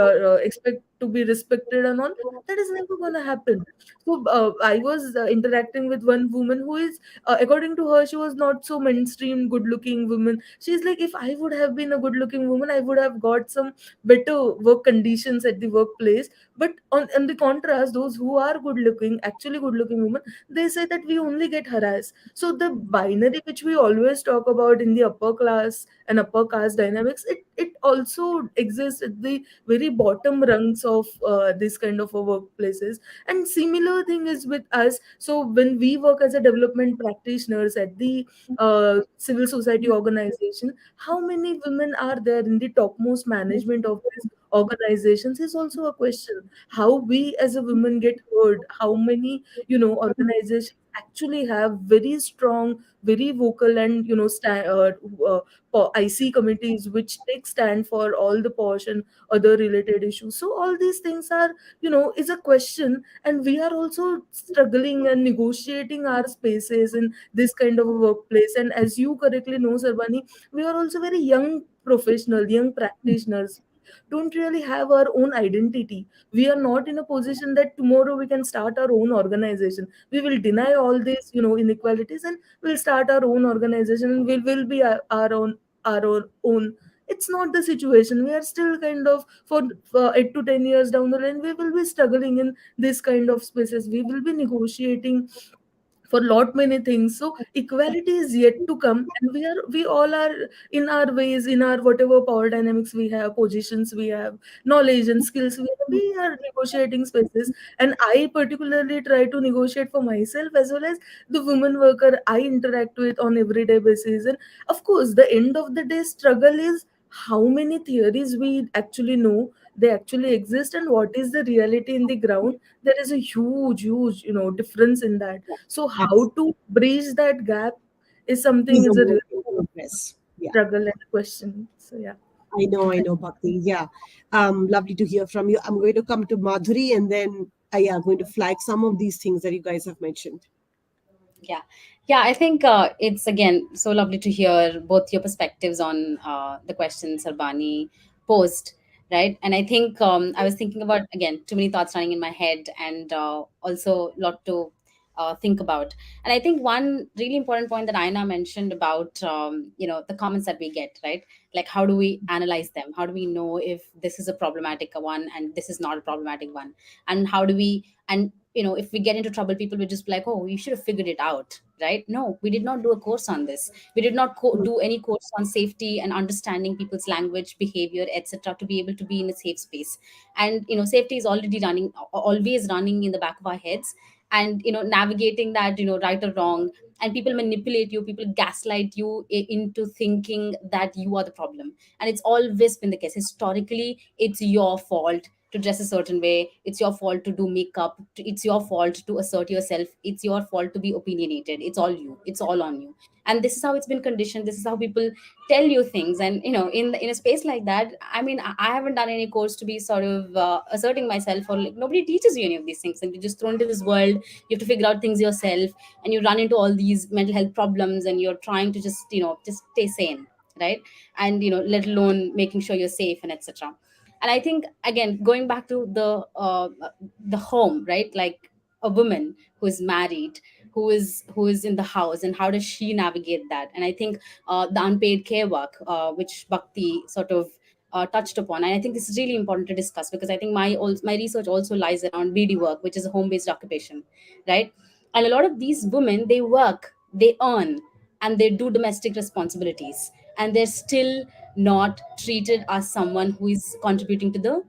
expect to be respected and all. That is never gonna happen. So I was interacting with one woman who is, according to her, she was not so mainstream good looking woman. She's like, if I would have been a good looking woman, I would have got some better work conditions at the workplace. But on the contrast, those who are good looking, actually good looking women, they say that we only get harassed. So the binary which we always talk about in the upper class and upper caste dynamics, it also exists at the very bottom rungs of this kind of a workplaces. And similar thing is with us. So when we work as a development practitioners at the civil society organization, how many women are there in the topmost management of these organizations is also a question. How we as a women get heard, how many organizations actually have very strong, very vocal, and uh, IC committees which take stand for all the posh and other related issues. So all these things are, is a question. And we are also struggling and negotiating our spaces in this kind of a workplace. And as you correctly know, Sarbani, we are also very young professional, young practitioners, don't really have our own identity. We are not in a position that tomorrow we can start our own organization. We will deny all these inequalities, and we'll start our own organization, and we will be our own. It's not the situation. We are still kind of, for 8 to 10 years down the line, we will be struggling in this kind of spaces. We will be negotiating for lot many things. So equality is yet to come, and we all are in our ways, in our whatever power dynamics we have, positions we have, knowledge and skills we are negotiating spaces. And I particularly try to negotiate for myself as well as the women worker I interact with on everyday basis. And of course, the end of the day struggle is how many theories we actually know, they actually exist, and what is the reality in the ground. There is a huge difference in that. So how to bridge that gap is something, Is a is a work real in progress. Yeah. struggle and question. So yeah. I know, Bhakti. Yeah. Lovely to hear from you. I'm going to come to Madhuri, and then yeah, going to flag some of these things that you guys have mentioned. Yeah, yeah. I think it's again so lovely to hear both your perspectives on the question Sarbani posed, right? And I think I was thinking about again too many thoughts running in my head, and also a lot to think about. And I think one really important point that Aina mentioned about the comments that we get, right? Like how do we analyze them? How do we know if this is a problematic one and this is not a problematic one? And how do we and if we get into trouble, people will just be like, oh, you should have figured it out, right? No, we did not do a course on this. We did not do any course on safety and understanding people's language, behavior, etc., to be able to be in a safe space. And safety is already running, always running in the back of our heads. And navigating that, right or wrong, and people manipulate you, people gaslight you into thinking that you are the problem. And it's always been the case historically. It's your fault to dress a certain way, it's your fault to do makeup, it's your fault to assert yourself, it's your fault to be opinionated, it's all you, it's all on you. And this is how it's been conditioned, this is how people tell you things. And in a space like that, I mean, I haven't done any course to be sort of asserting myself, or like nobody teaches you any of these things, and you're just thrown into this world. You have to figure out things yourself, and you run into all these mental health problems, and you're trying to just stay sane, right? And let alone making sure you're safe and etc. And I think again, going back to the home, right? Like a woman who is married, who is in the house, and how does she navigate that? And I think the unpaid care work, which Bhakti sort of touched upon, and I think this is really important to discuss, because I think my research also lies around BD work, which is a home based occupation, right? And a lot of these women, they work, they earn, and they do domestic responsibilities, and they're still not treated as someone who is contributing to the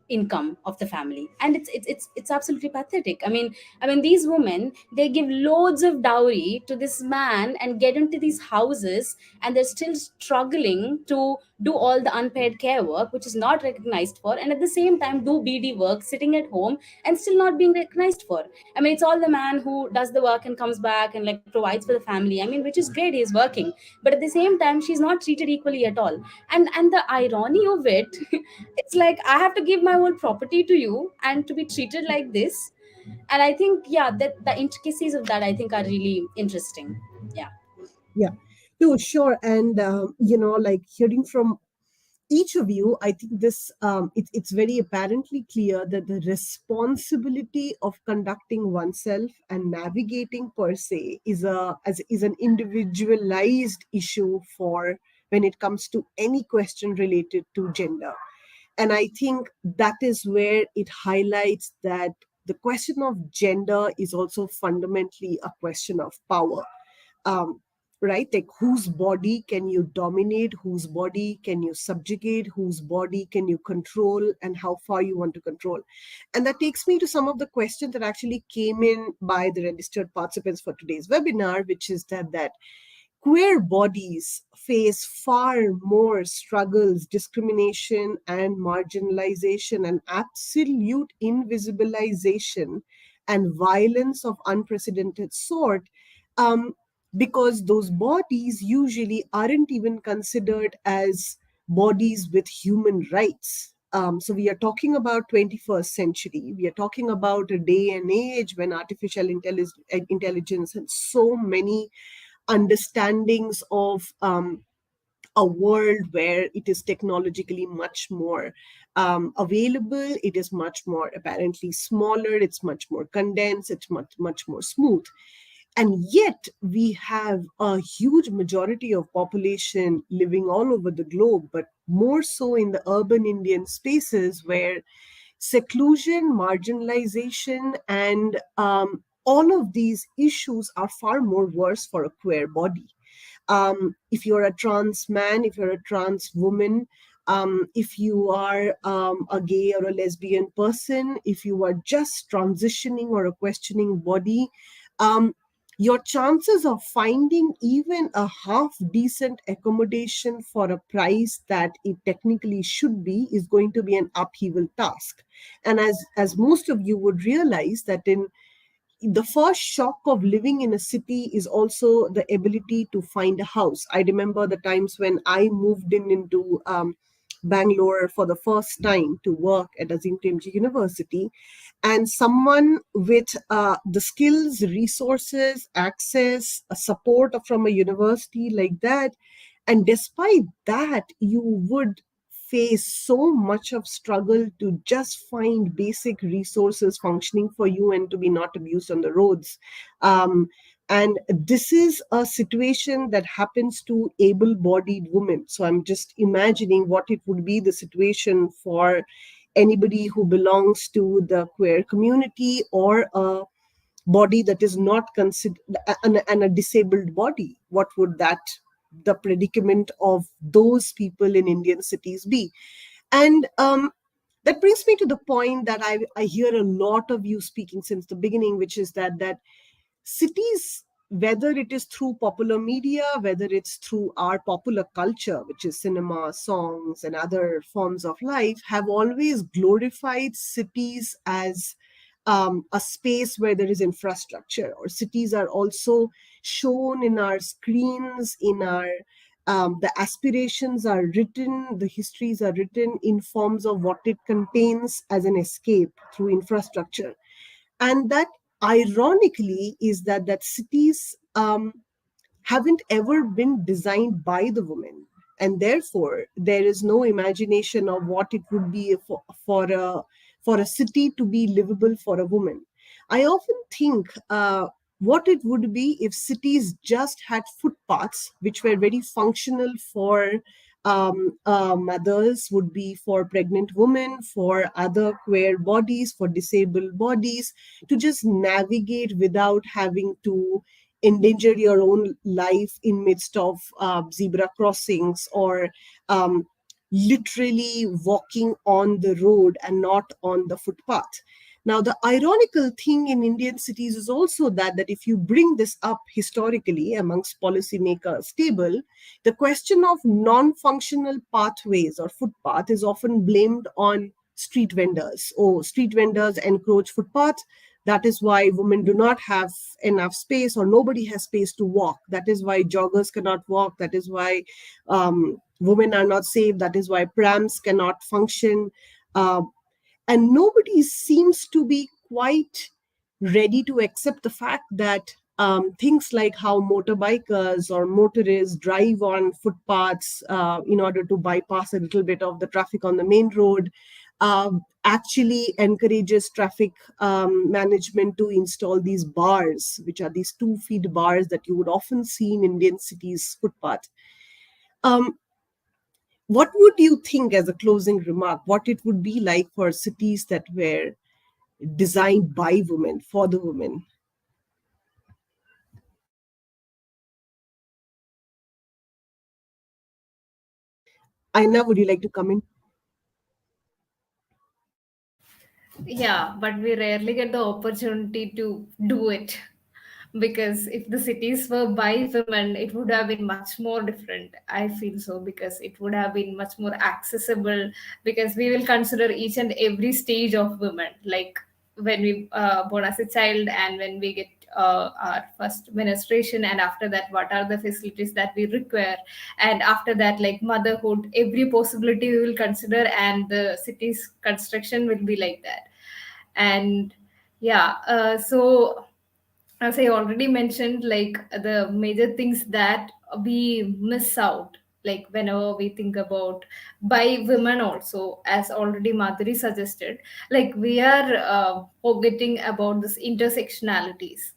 income of the family. And it's absolutely pathetic. I mean these women, they give loads of dowry to this man and get into these houses, and they're still struggling to do all the unpaid care work, which is not recognized for, and at the same time do BD work sitting at home and still not being recognized for. I mean, it's all the man who does the work and comes back and like provides for the family. I mean, which is great, he's working, but at the same time she's not treated equally at all. And the irony of it, it's like I have to give my whole property to you and to be treated like this. And I think, yeah, that the intricacies of that, I think, are really interesting. Yeah. Yeah, no, sure. And, like hearing from each of you, I think it's very apparently clear that the responsibility of conducting oneself and navigating per se is an individualized issue for when it comes to any question related to gender. And I think that is where it highlights that the question of gender is also fundamentally a question of power. um, right? Like whose body can you dominate, whose body can you subjugate, whose body can you control, and how far you want to control. And that takes me to some of the questions that actually came in by the registered participants for today's webinar, which is that queer bodies face far more struggles, discrimination, and marginalization, and absolute invisibilization and violence of unprecedented sort, um, because those bodies usually aren't even considered as bodies with human rights. So we are talking about 21st century. We are talking about a day and age when artificial intelligence and so many understandings of a world where it is technologically much more available, it is much more apparently smaller, it's much more condensed, it's much more smooth. And yet we have a huge majority of population living all over the globe, but more so in the urban Indian spaces where seclusion, marginalization, and all of these issues are far more worse for a queer body. If you're a trans man, if you're a trans woman, if you are a gay or a lesbian person, if you are just transitioning or a questioning body, um, your chances of finding even a half decent accommodation for a price that it technically should be is going to be an upheaval task. And as most of you would realize, that in the first shock of living in a city is also the ability to find a house. I remember the times when I moved into Bangalore for the first time to work at Azim Premji University, and someone with the skills, resources, access, support from a university like that, and despite that, you would face so much of struggle to just find basic resources functioning for you and to be not abused on the roads. Um, and this is a situation that happens to able-bodied women. So I'm just imagining what it would be the situation for anybody who belongs to the queer community or a body that is not considered and a disabled body. What would that the predicament of those people in Indian cities be? And that brings me to the point that I hear a lot of you speaking since the beginning, which is that cities, whether it is through popular media, whether it's through our popular culture, which is cinema, songs, and other forms of life, have always glorified cities as a space where there is infrastructure, or cities are also shown in our screens, in our the aspirations are written, the histories are written in forms of what it contains as an escape through infrastructure. And that ironically is that cities haven't ever been designed by the women, and therefore there is no imagination of what it would be for a city to be livable for a woman. I often think what it would be if cities just had footpaths which were very functional for mothers, would be for pregnant women, for other queer bodies, for disabled bodies, to just navigate without having to endanger your own life in midst of zebra crossings, or um, literally walking on the road and not on the footpath. Now, the ironical thing in Indian cities is also that if you bring this up historically amongst policymakers table, the question of non-functional pathways or footpath is often blamed on street vendors. Oh, street vendors encroach footpath. That is why women do not have enough space, or nobody has space to walk. That is why joggers cannot walk. That is why women are not safe. That is why prams cannot function. Uh, and nobody seems to be quite ready to accept the fact that things like how motorbikers or motorists drive on footpaths in order to bypass a little bit of the traffic on the main road actually encourages traffic management to install these bars, which are these 2 feet bars that you would often see in Indian cities' footpath. Um, what would you think, as a closing remark, what it would be like for cities that were designed by women, for the women? Aina, would you like to come in? Yeah, but we rarely get the opportunity to do it, because if the cities were by women, it would have been much more different. I feel so, because it would have been much more accessible, because we will consider each and every stage of women, like when we born as a child, and when we get our first menstruation, and after that what are the facilities that we require, and after that, like motherhood, every possibility we will consider, and the city's construction will be like that. And yeah, so as I already mentioned, like the major things that we miss out, like whenever we think about by women also, as already Madhuri suggested, like we are forgetting about this intersectionalities,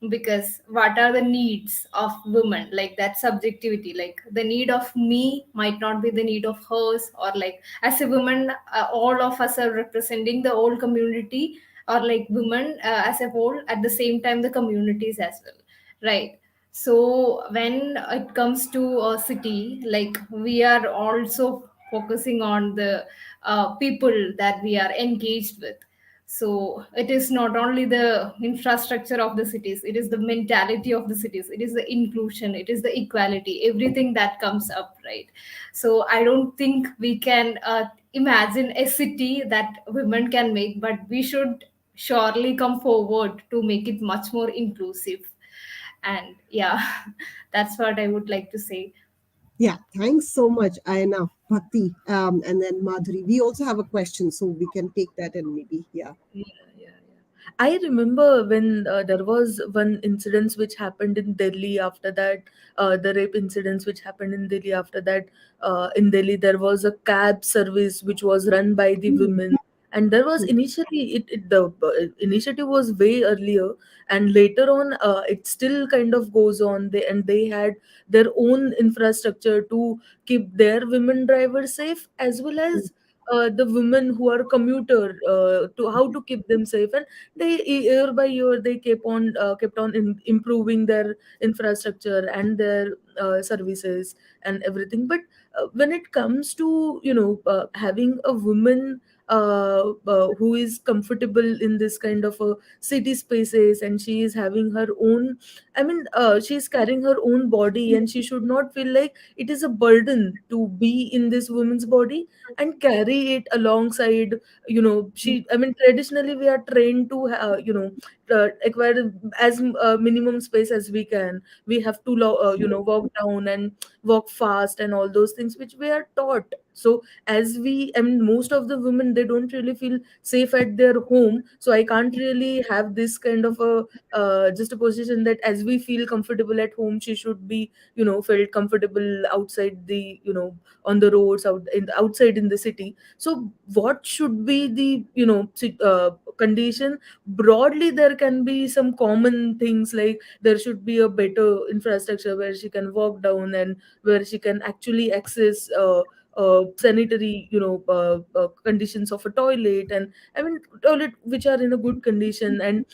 because what are the needs of women, like that subjectivity, like the need of me might not be the need of hers, or like as a woman, all of us are representing the whole community, or like women as a whole, at the same time the communities as well, right? So when it comes to a city, like we are also focusing on the people that we are engaged with. So it is not only the infrastructure of the cities, it is the mentality of the cities, it is the inclusion, it is the equality, everything that comes up, right? So I don't think we can imagine a city that women can make, but we should surely come forward to make it much more inclusive. And yeah, that's what I would like to say. Yeah, thanks so much, Ayana, Bhakti, and then Madhuri. We also have a question, so we can take that and maybe, yeah. Yeah, yeah, yeah. I remember when there was one incident which happened in Delhi. After that, the rape incidents which happened in Delhi. After that, in Delhi there was a cab service which was run by the Hmm. women, and there was initially the initiative was way earlier, and later on it still kind of goes on. They had their own infrastructure to keep their women drivers safe, as well as the women who are commuter, to how to keep them safe. And they, year by year, they kept on improving their infrastructure and their services and everything. But when it comes to having a woman who is comfortable in this kind of a city spaces, and she is having her own, I mean, she is carrying her own body, and she should not feel like it is a burden to be in this woman's body and carry it alongside. She, I mean, traditionally we are trained to acquire as minimum space as we can. We have to walk down and walk fast and all those things which we are taught. So as we, I mean, most of the women, they don't really feel safe at their home, so I can't really have this kind of a just a position that as we feel comfortable at home, she should be felt comfortable outside the, on the roads, outside in the city. So what should be the condition? Broadly, there can be some common things, like there should be a better infrastructure where she can walk down, and where she can actually access sanitary, conditions of a toilet, and I mean toilet which are in a good condition, and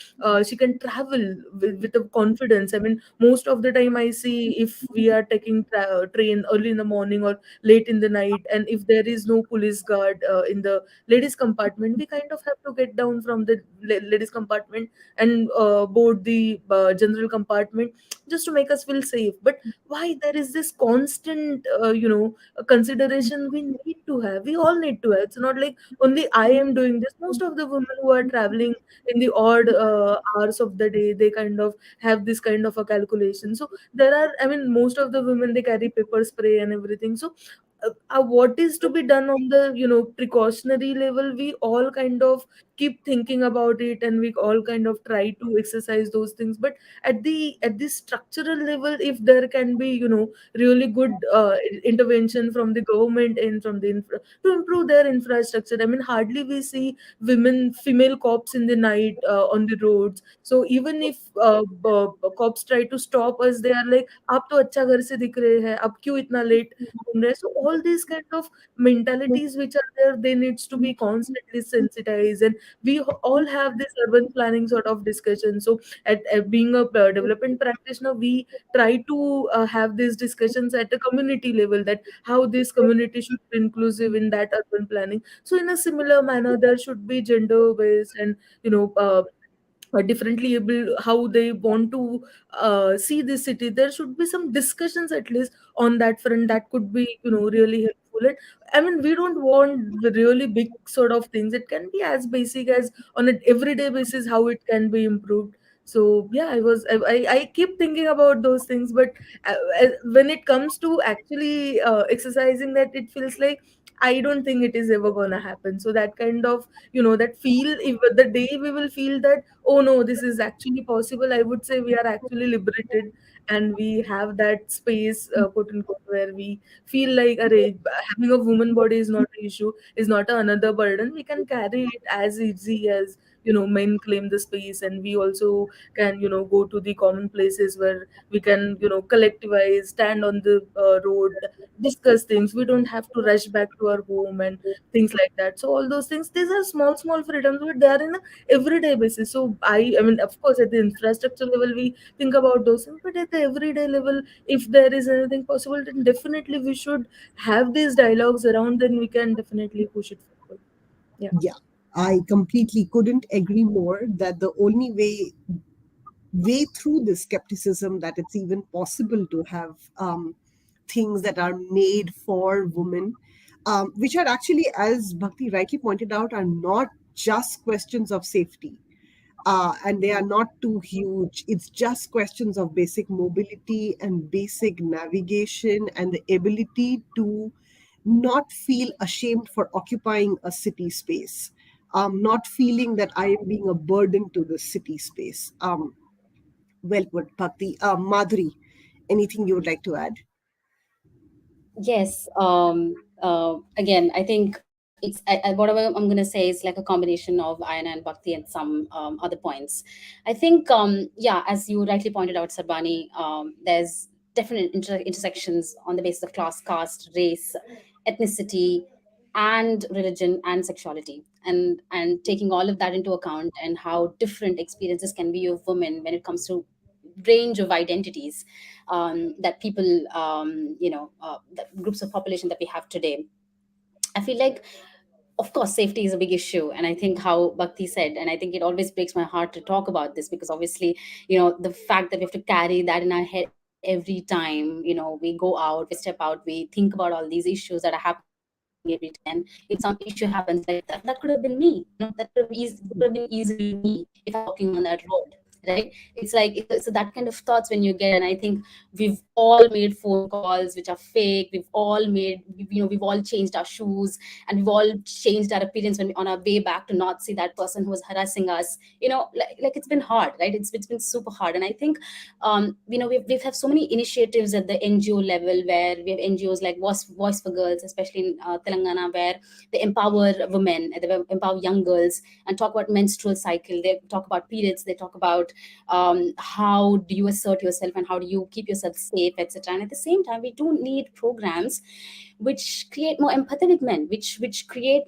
she can travel with a confidence. I mean, most of the time I see, if we are taking train early in the morning or late in the night, and if there is no police guard in the ladies compartment, we kind of have to get down from the ladies compartment and board the general compartment, just to make us feel safe. But why there is this constant consideration we need to have, we all need to have? It's not like only I am doing this. Most of the women who are traveling in the odd hours of the day, they kind of have this kind of a calculation. So there are, I mean, most of the women, they carry pepper spray and everything. So what is to be done on the precautionary level, we all kind of keep thinking about it, and we all kind of try to exercise those things. But at the structural level, if there can be really good intervention from the government and from the to improve their infrastructure. I mean, hardly we see female cops in the night on the roads. So even if cops try to stop us, they are like, आप तो अच्छा घर से दिख रहे हैं, अब क्यों इतना लेट घूम रहे हैं? So all these kind of mentalities which are there, they needs to be constantly sensitized. And we all have this urban planning sort of discussion. So at being a development practitioner, we try to have these discussions at a community level, that how this community should be inclusive in that urban planning. So in a similar manner, there should be gender based, and differently able, how they want to see this city. There should be some discussions at least on that front, that could be really helpful. And I mean, we don't want the really big sort of things. It can be as basic as on an everyday basis how it can be improved. So yeah, I keep thinking about those things. But when it comes to actually exercising that, it feels like I don't think it is ever gonna happen. So that kind of, that feel, if the day we will feel that, oh no, this is actually possible, I would say we are actually liberated. And we have that space, quote unquote, where we feel like, array, having a woman body is not an issue, is not another burden. We can carry it as easy as men claim the space. And we also can go to the common places where we can collectivize, stand on the road, discuss things. We don't have to rush back to our home and things like that. So all those things, these are small small freedoms, but they are in a everyday basis. So I mean, of course, at the infrastructure level we think about those things, but at the everyday level, if there is anything possible, then definitely we should have these dialogues around, then we can definitely push it forward. Yeah. Yeah, I completely couldn't agree more that the only way through this skepticism that it's even possible to have things that are made for women, which are actually, as Bhakti rightly pointed out, are not just questions of safety. and they are not too huge. It's just questions of basic mobility and basic navigation and the ability to not feel ashamed for occupying a city space, not feeling that I am being a burden to the city space. Well put, Bhakti. Madhuri, anything you would like to add? Yes. Again, I think whatever I'm going to say is like a combination of Ayana and Bhakti and some other points. I think, yeah, as you rightly pointed out, Sarbani, there's definite intersections on the basis of class, caste, race, ethnicity, and religion and sexuality, and taking all of that into account, and how different experiences can be of women when it comes to range of identities that people, the groups of population that we have today. I feel like, of course, safety is a big issue, and I think how Bhakti said, and I think it always breaks my heart to talk about this, because obviously, the fact that we have to carry that in our head every time, we go out, we step out, we think about all these issues that are happening every day, and if some issue happens, like that could have been me, that could have been easily me if I was walking on that road, right? It's like, so that kind of thoughts when you get. And I think we've all made phone calls which are fake, we've all changed our shoes, and we've all changed our appearance when on our way back to not see that person who was harassing us. Like it's been hard, right? It's been super hard. And I think, we've have so many initiatives at the NGO level, where we have NGOs like Voice for Girls, especially in Telangana, where they empower women, they empower young girls, and talk about menstrual cycle, they talk about periods, they talk about how do you assert yourself and how do you keep yourself safe, etc. And at the same time, we do need programs which create more empathetic men, which create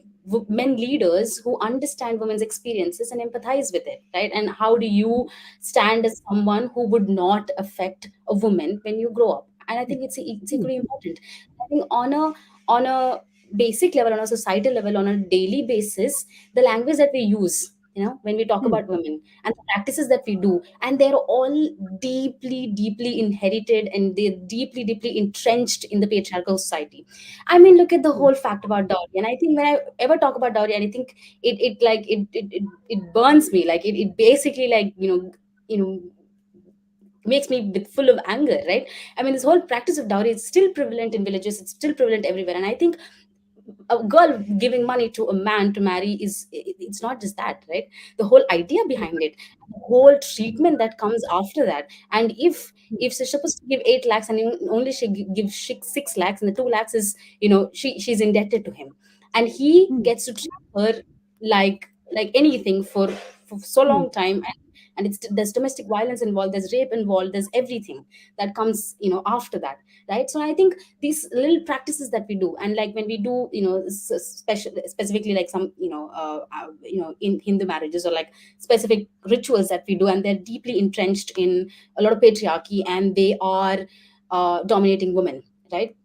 men leaders who understand women's experiences and empathize with it, right? And how do you stand as someone who would not affect a woman when you grow up? And I think it's equally important. I think on a basic level, on a societal level, on a daily basis, the language that we use, when we talk about women, and the practices that we do, and they're all deeply inherited, and they're deeply entrenched in the patriarchal society. I mean, look at the whole fact about dowry. And I think when I ever talk about dowry, and I think it burns me, like it basically, like, makes me full of anger, right? I mean, this whole practice of dowry is still prevalent in villages, it's still prevalent everywhere. And I think a girl giving money to a man to marry it's not just that, right? The whole idea behind it, the whole treatment that comes after that. And if she's supposed to give 8 lakhs, and only she gives 6 lakhs, and the 2 lakhs is, she's indebted to him, and he gets to treat her like anything for so long time. And there's domestic violence involved, there's rape involved, there's everything that comes, after that, right? So I think these little practices that we do, and like when we do, specifically like some, in Hindu marriages, or like specific rituals that we do, and they're deeply entrenched in a lot of patriarchy, and they are dominating women, right?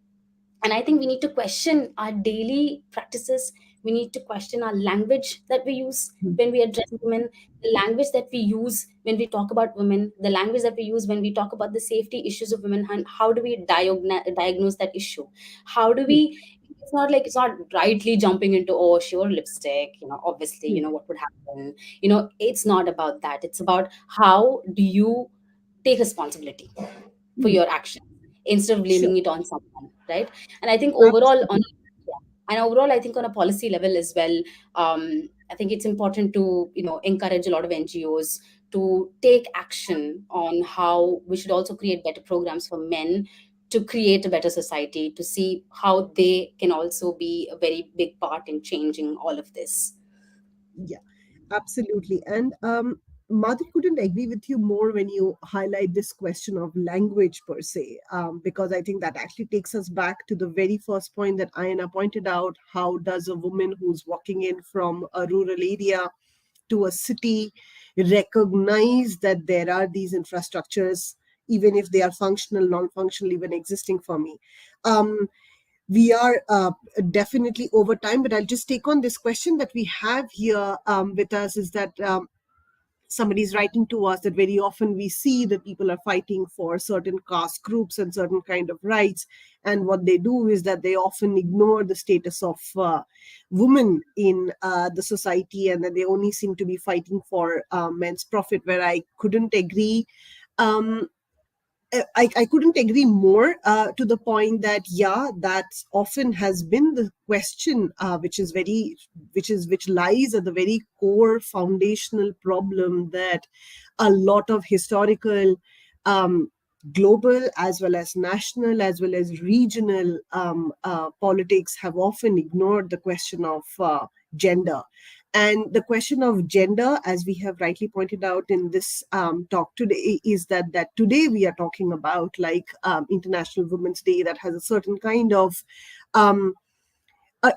And I think we need to question our daily practices. We need to question our language that we use when we address women, the language that we use when we talk about women, the language that we use when we talk about the safety issues of women, and how do we diagnose that issue? How do we, it's not rightly jumping into, oh, she wore lipstick, obviously, what would happen. It's not about that. It's about how do you take responsibility for your action instead of Sure. blaming it on someone, right? And I think Absolutely. overall, I think on a policy level as well, I think it's important to, encourage a lot of NGOs to take action on how we should also create better programs for men, to create a better society, to see how they can also be a very big part in changing all of this. Yeah, absolutely. And Madhuri, couldn't agree with you more when you highlight this question of language per se, because I think that actually takes us back to the very first point that Ayana pointed out. How does a woman who's walking in from a rural area to a city recognize that there are these infrastructures, even if they are functional, non-functional, even existing for me? We are definitely over time, but I'll just take on this question that we have here with us, is that somebody's writing to us that very often we see that people are fighting for certain caste groups and certain kind of rights, and what they do is that they often ignore the status of women in the society, and that they only seem to be fighting for men's profit, where I couldn't agree. um, I couldn't agree more, to the point that that often has been the question, which lies at the very core foundational problem that a lot of historical, global as well as national as well as regional politics have often ignored the question of gender. And the question of gender, as we have rightly pointed out in this talk today, is that today we are talking about, like, International Women's Day, that has a certain kind of um, a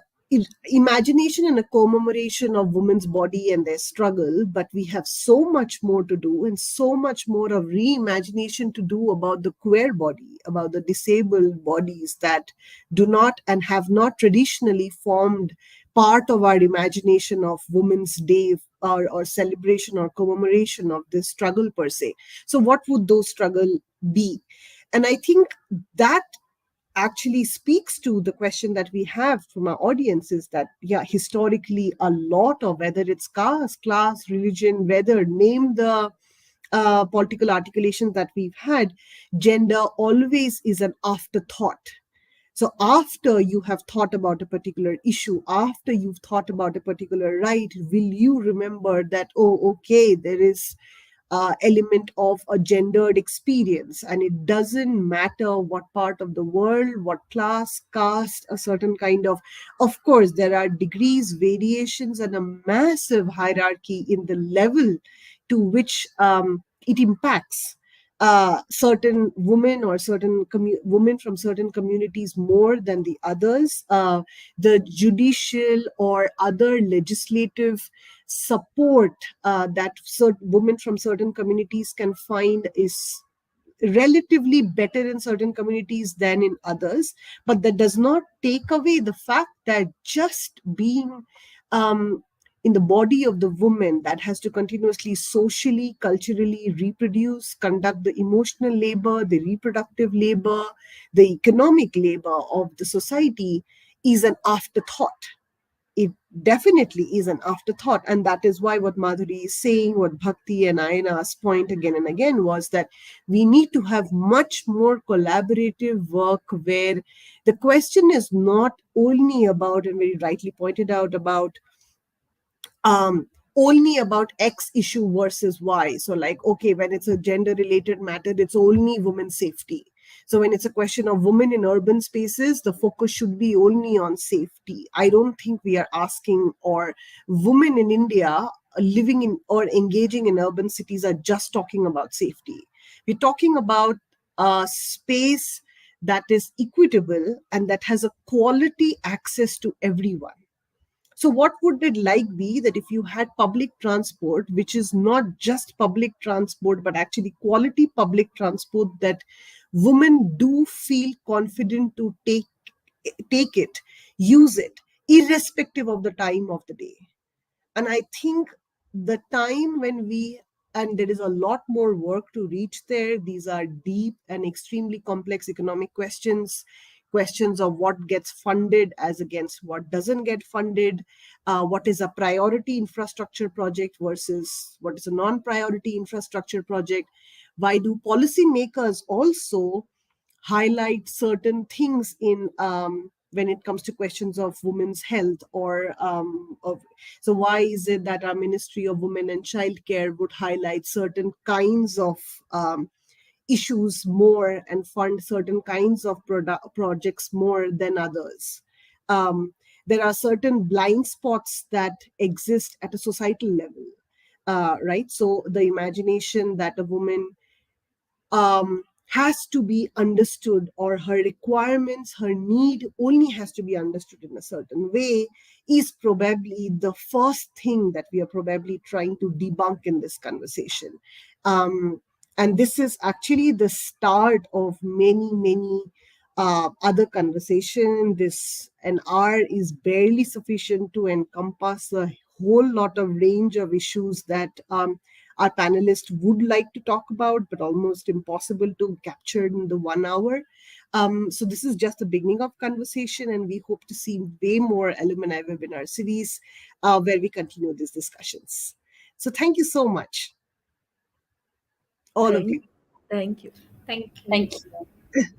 imagination and a commemoration of women's body and their struggle, but we have so much more to do and so much more of reimagination to do about the queer body, about the disabled bodies that do not and have not traditionally formed part of our imagination of Women's Day, or celebration or commemoration of this struggle per se. So what would those struggle be? And I think that actually speaks to the question that we have from our audience, is that historically a lot of, whether it's caste, class, religion, whether name the political articulations that we've had, gender always is an afterthought. So after you have thought about a particular issue, after you've thought about a particular right, will you remember that, oh, okay, there is element of a gendered experience, and it doesn't matter what part of the world, what class, caste, a certain kind of course there are degrees, variations, and a massive hierarchy in the level to which it impacts certain women, or certain women from certain communities more than the others. The judicial or other legislative support that certain women from certain communities can find is relatively better in certain communities than in others. But that does not take away the fact that just being in the body of the woman, that has to continuously socially, culturally reproduce, conduct the emotional labor, the reproductive labor, the economic labor of the society, is an afterthought. It definitely is an afterthought. And that is why what Madhuri is saying, what Bhakti and Ayana's point again and again, was that we need to have much more collaborative work, where the question is not only about, and very rightly pointed out, about only about X issue versus Y. So, like, okay, when it's a gender related matter, it's only women's safety. So when it's a question of women in urban spaces, the focus should be only on safety. I don't think we are asking, or women in India living in or engaging in urban cities are just talking about safety. We're talking about a space that is equitable and that has a quality access to everyone. So what would it like be that if you had public transport, which is not just public transport, but actually quality public transport that women do feel confident to take it, use it, irrespective of the time of the day. And I think the time when and there is a lot more work to reach there. These are deep and extremely complex economic questions of what gets funded as against what doesn't get funded, what is a priority infrastructure project versus what is a non-priority infrastructure project. Why do policymakers also highlight certain things in when it comes to questions of women's health, or so why is it that our Ministry of Women and Childcare would highlight certain kinds of issues more and fund certain kinds of projects more than others? There are certain blind spots that exist at a societal level, right? So the imagination that a woman has to be understood, or her requirements, her need only has to be understood in a certain way, is probably the first thing that we are probably trying to debunk in this conversation. And this is actually the start of many other conversation. This an hour is barely sufficient to encompass a whole lot of range of issues that our panelists would like to talk about, but almost impossible to capture in the 1 hour. So this is just the beginning of conversation, and we hope to see way more alumni webinar series where we continue these discussions. So thank you so much, all of you. Thank you. Thank you. Thank you.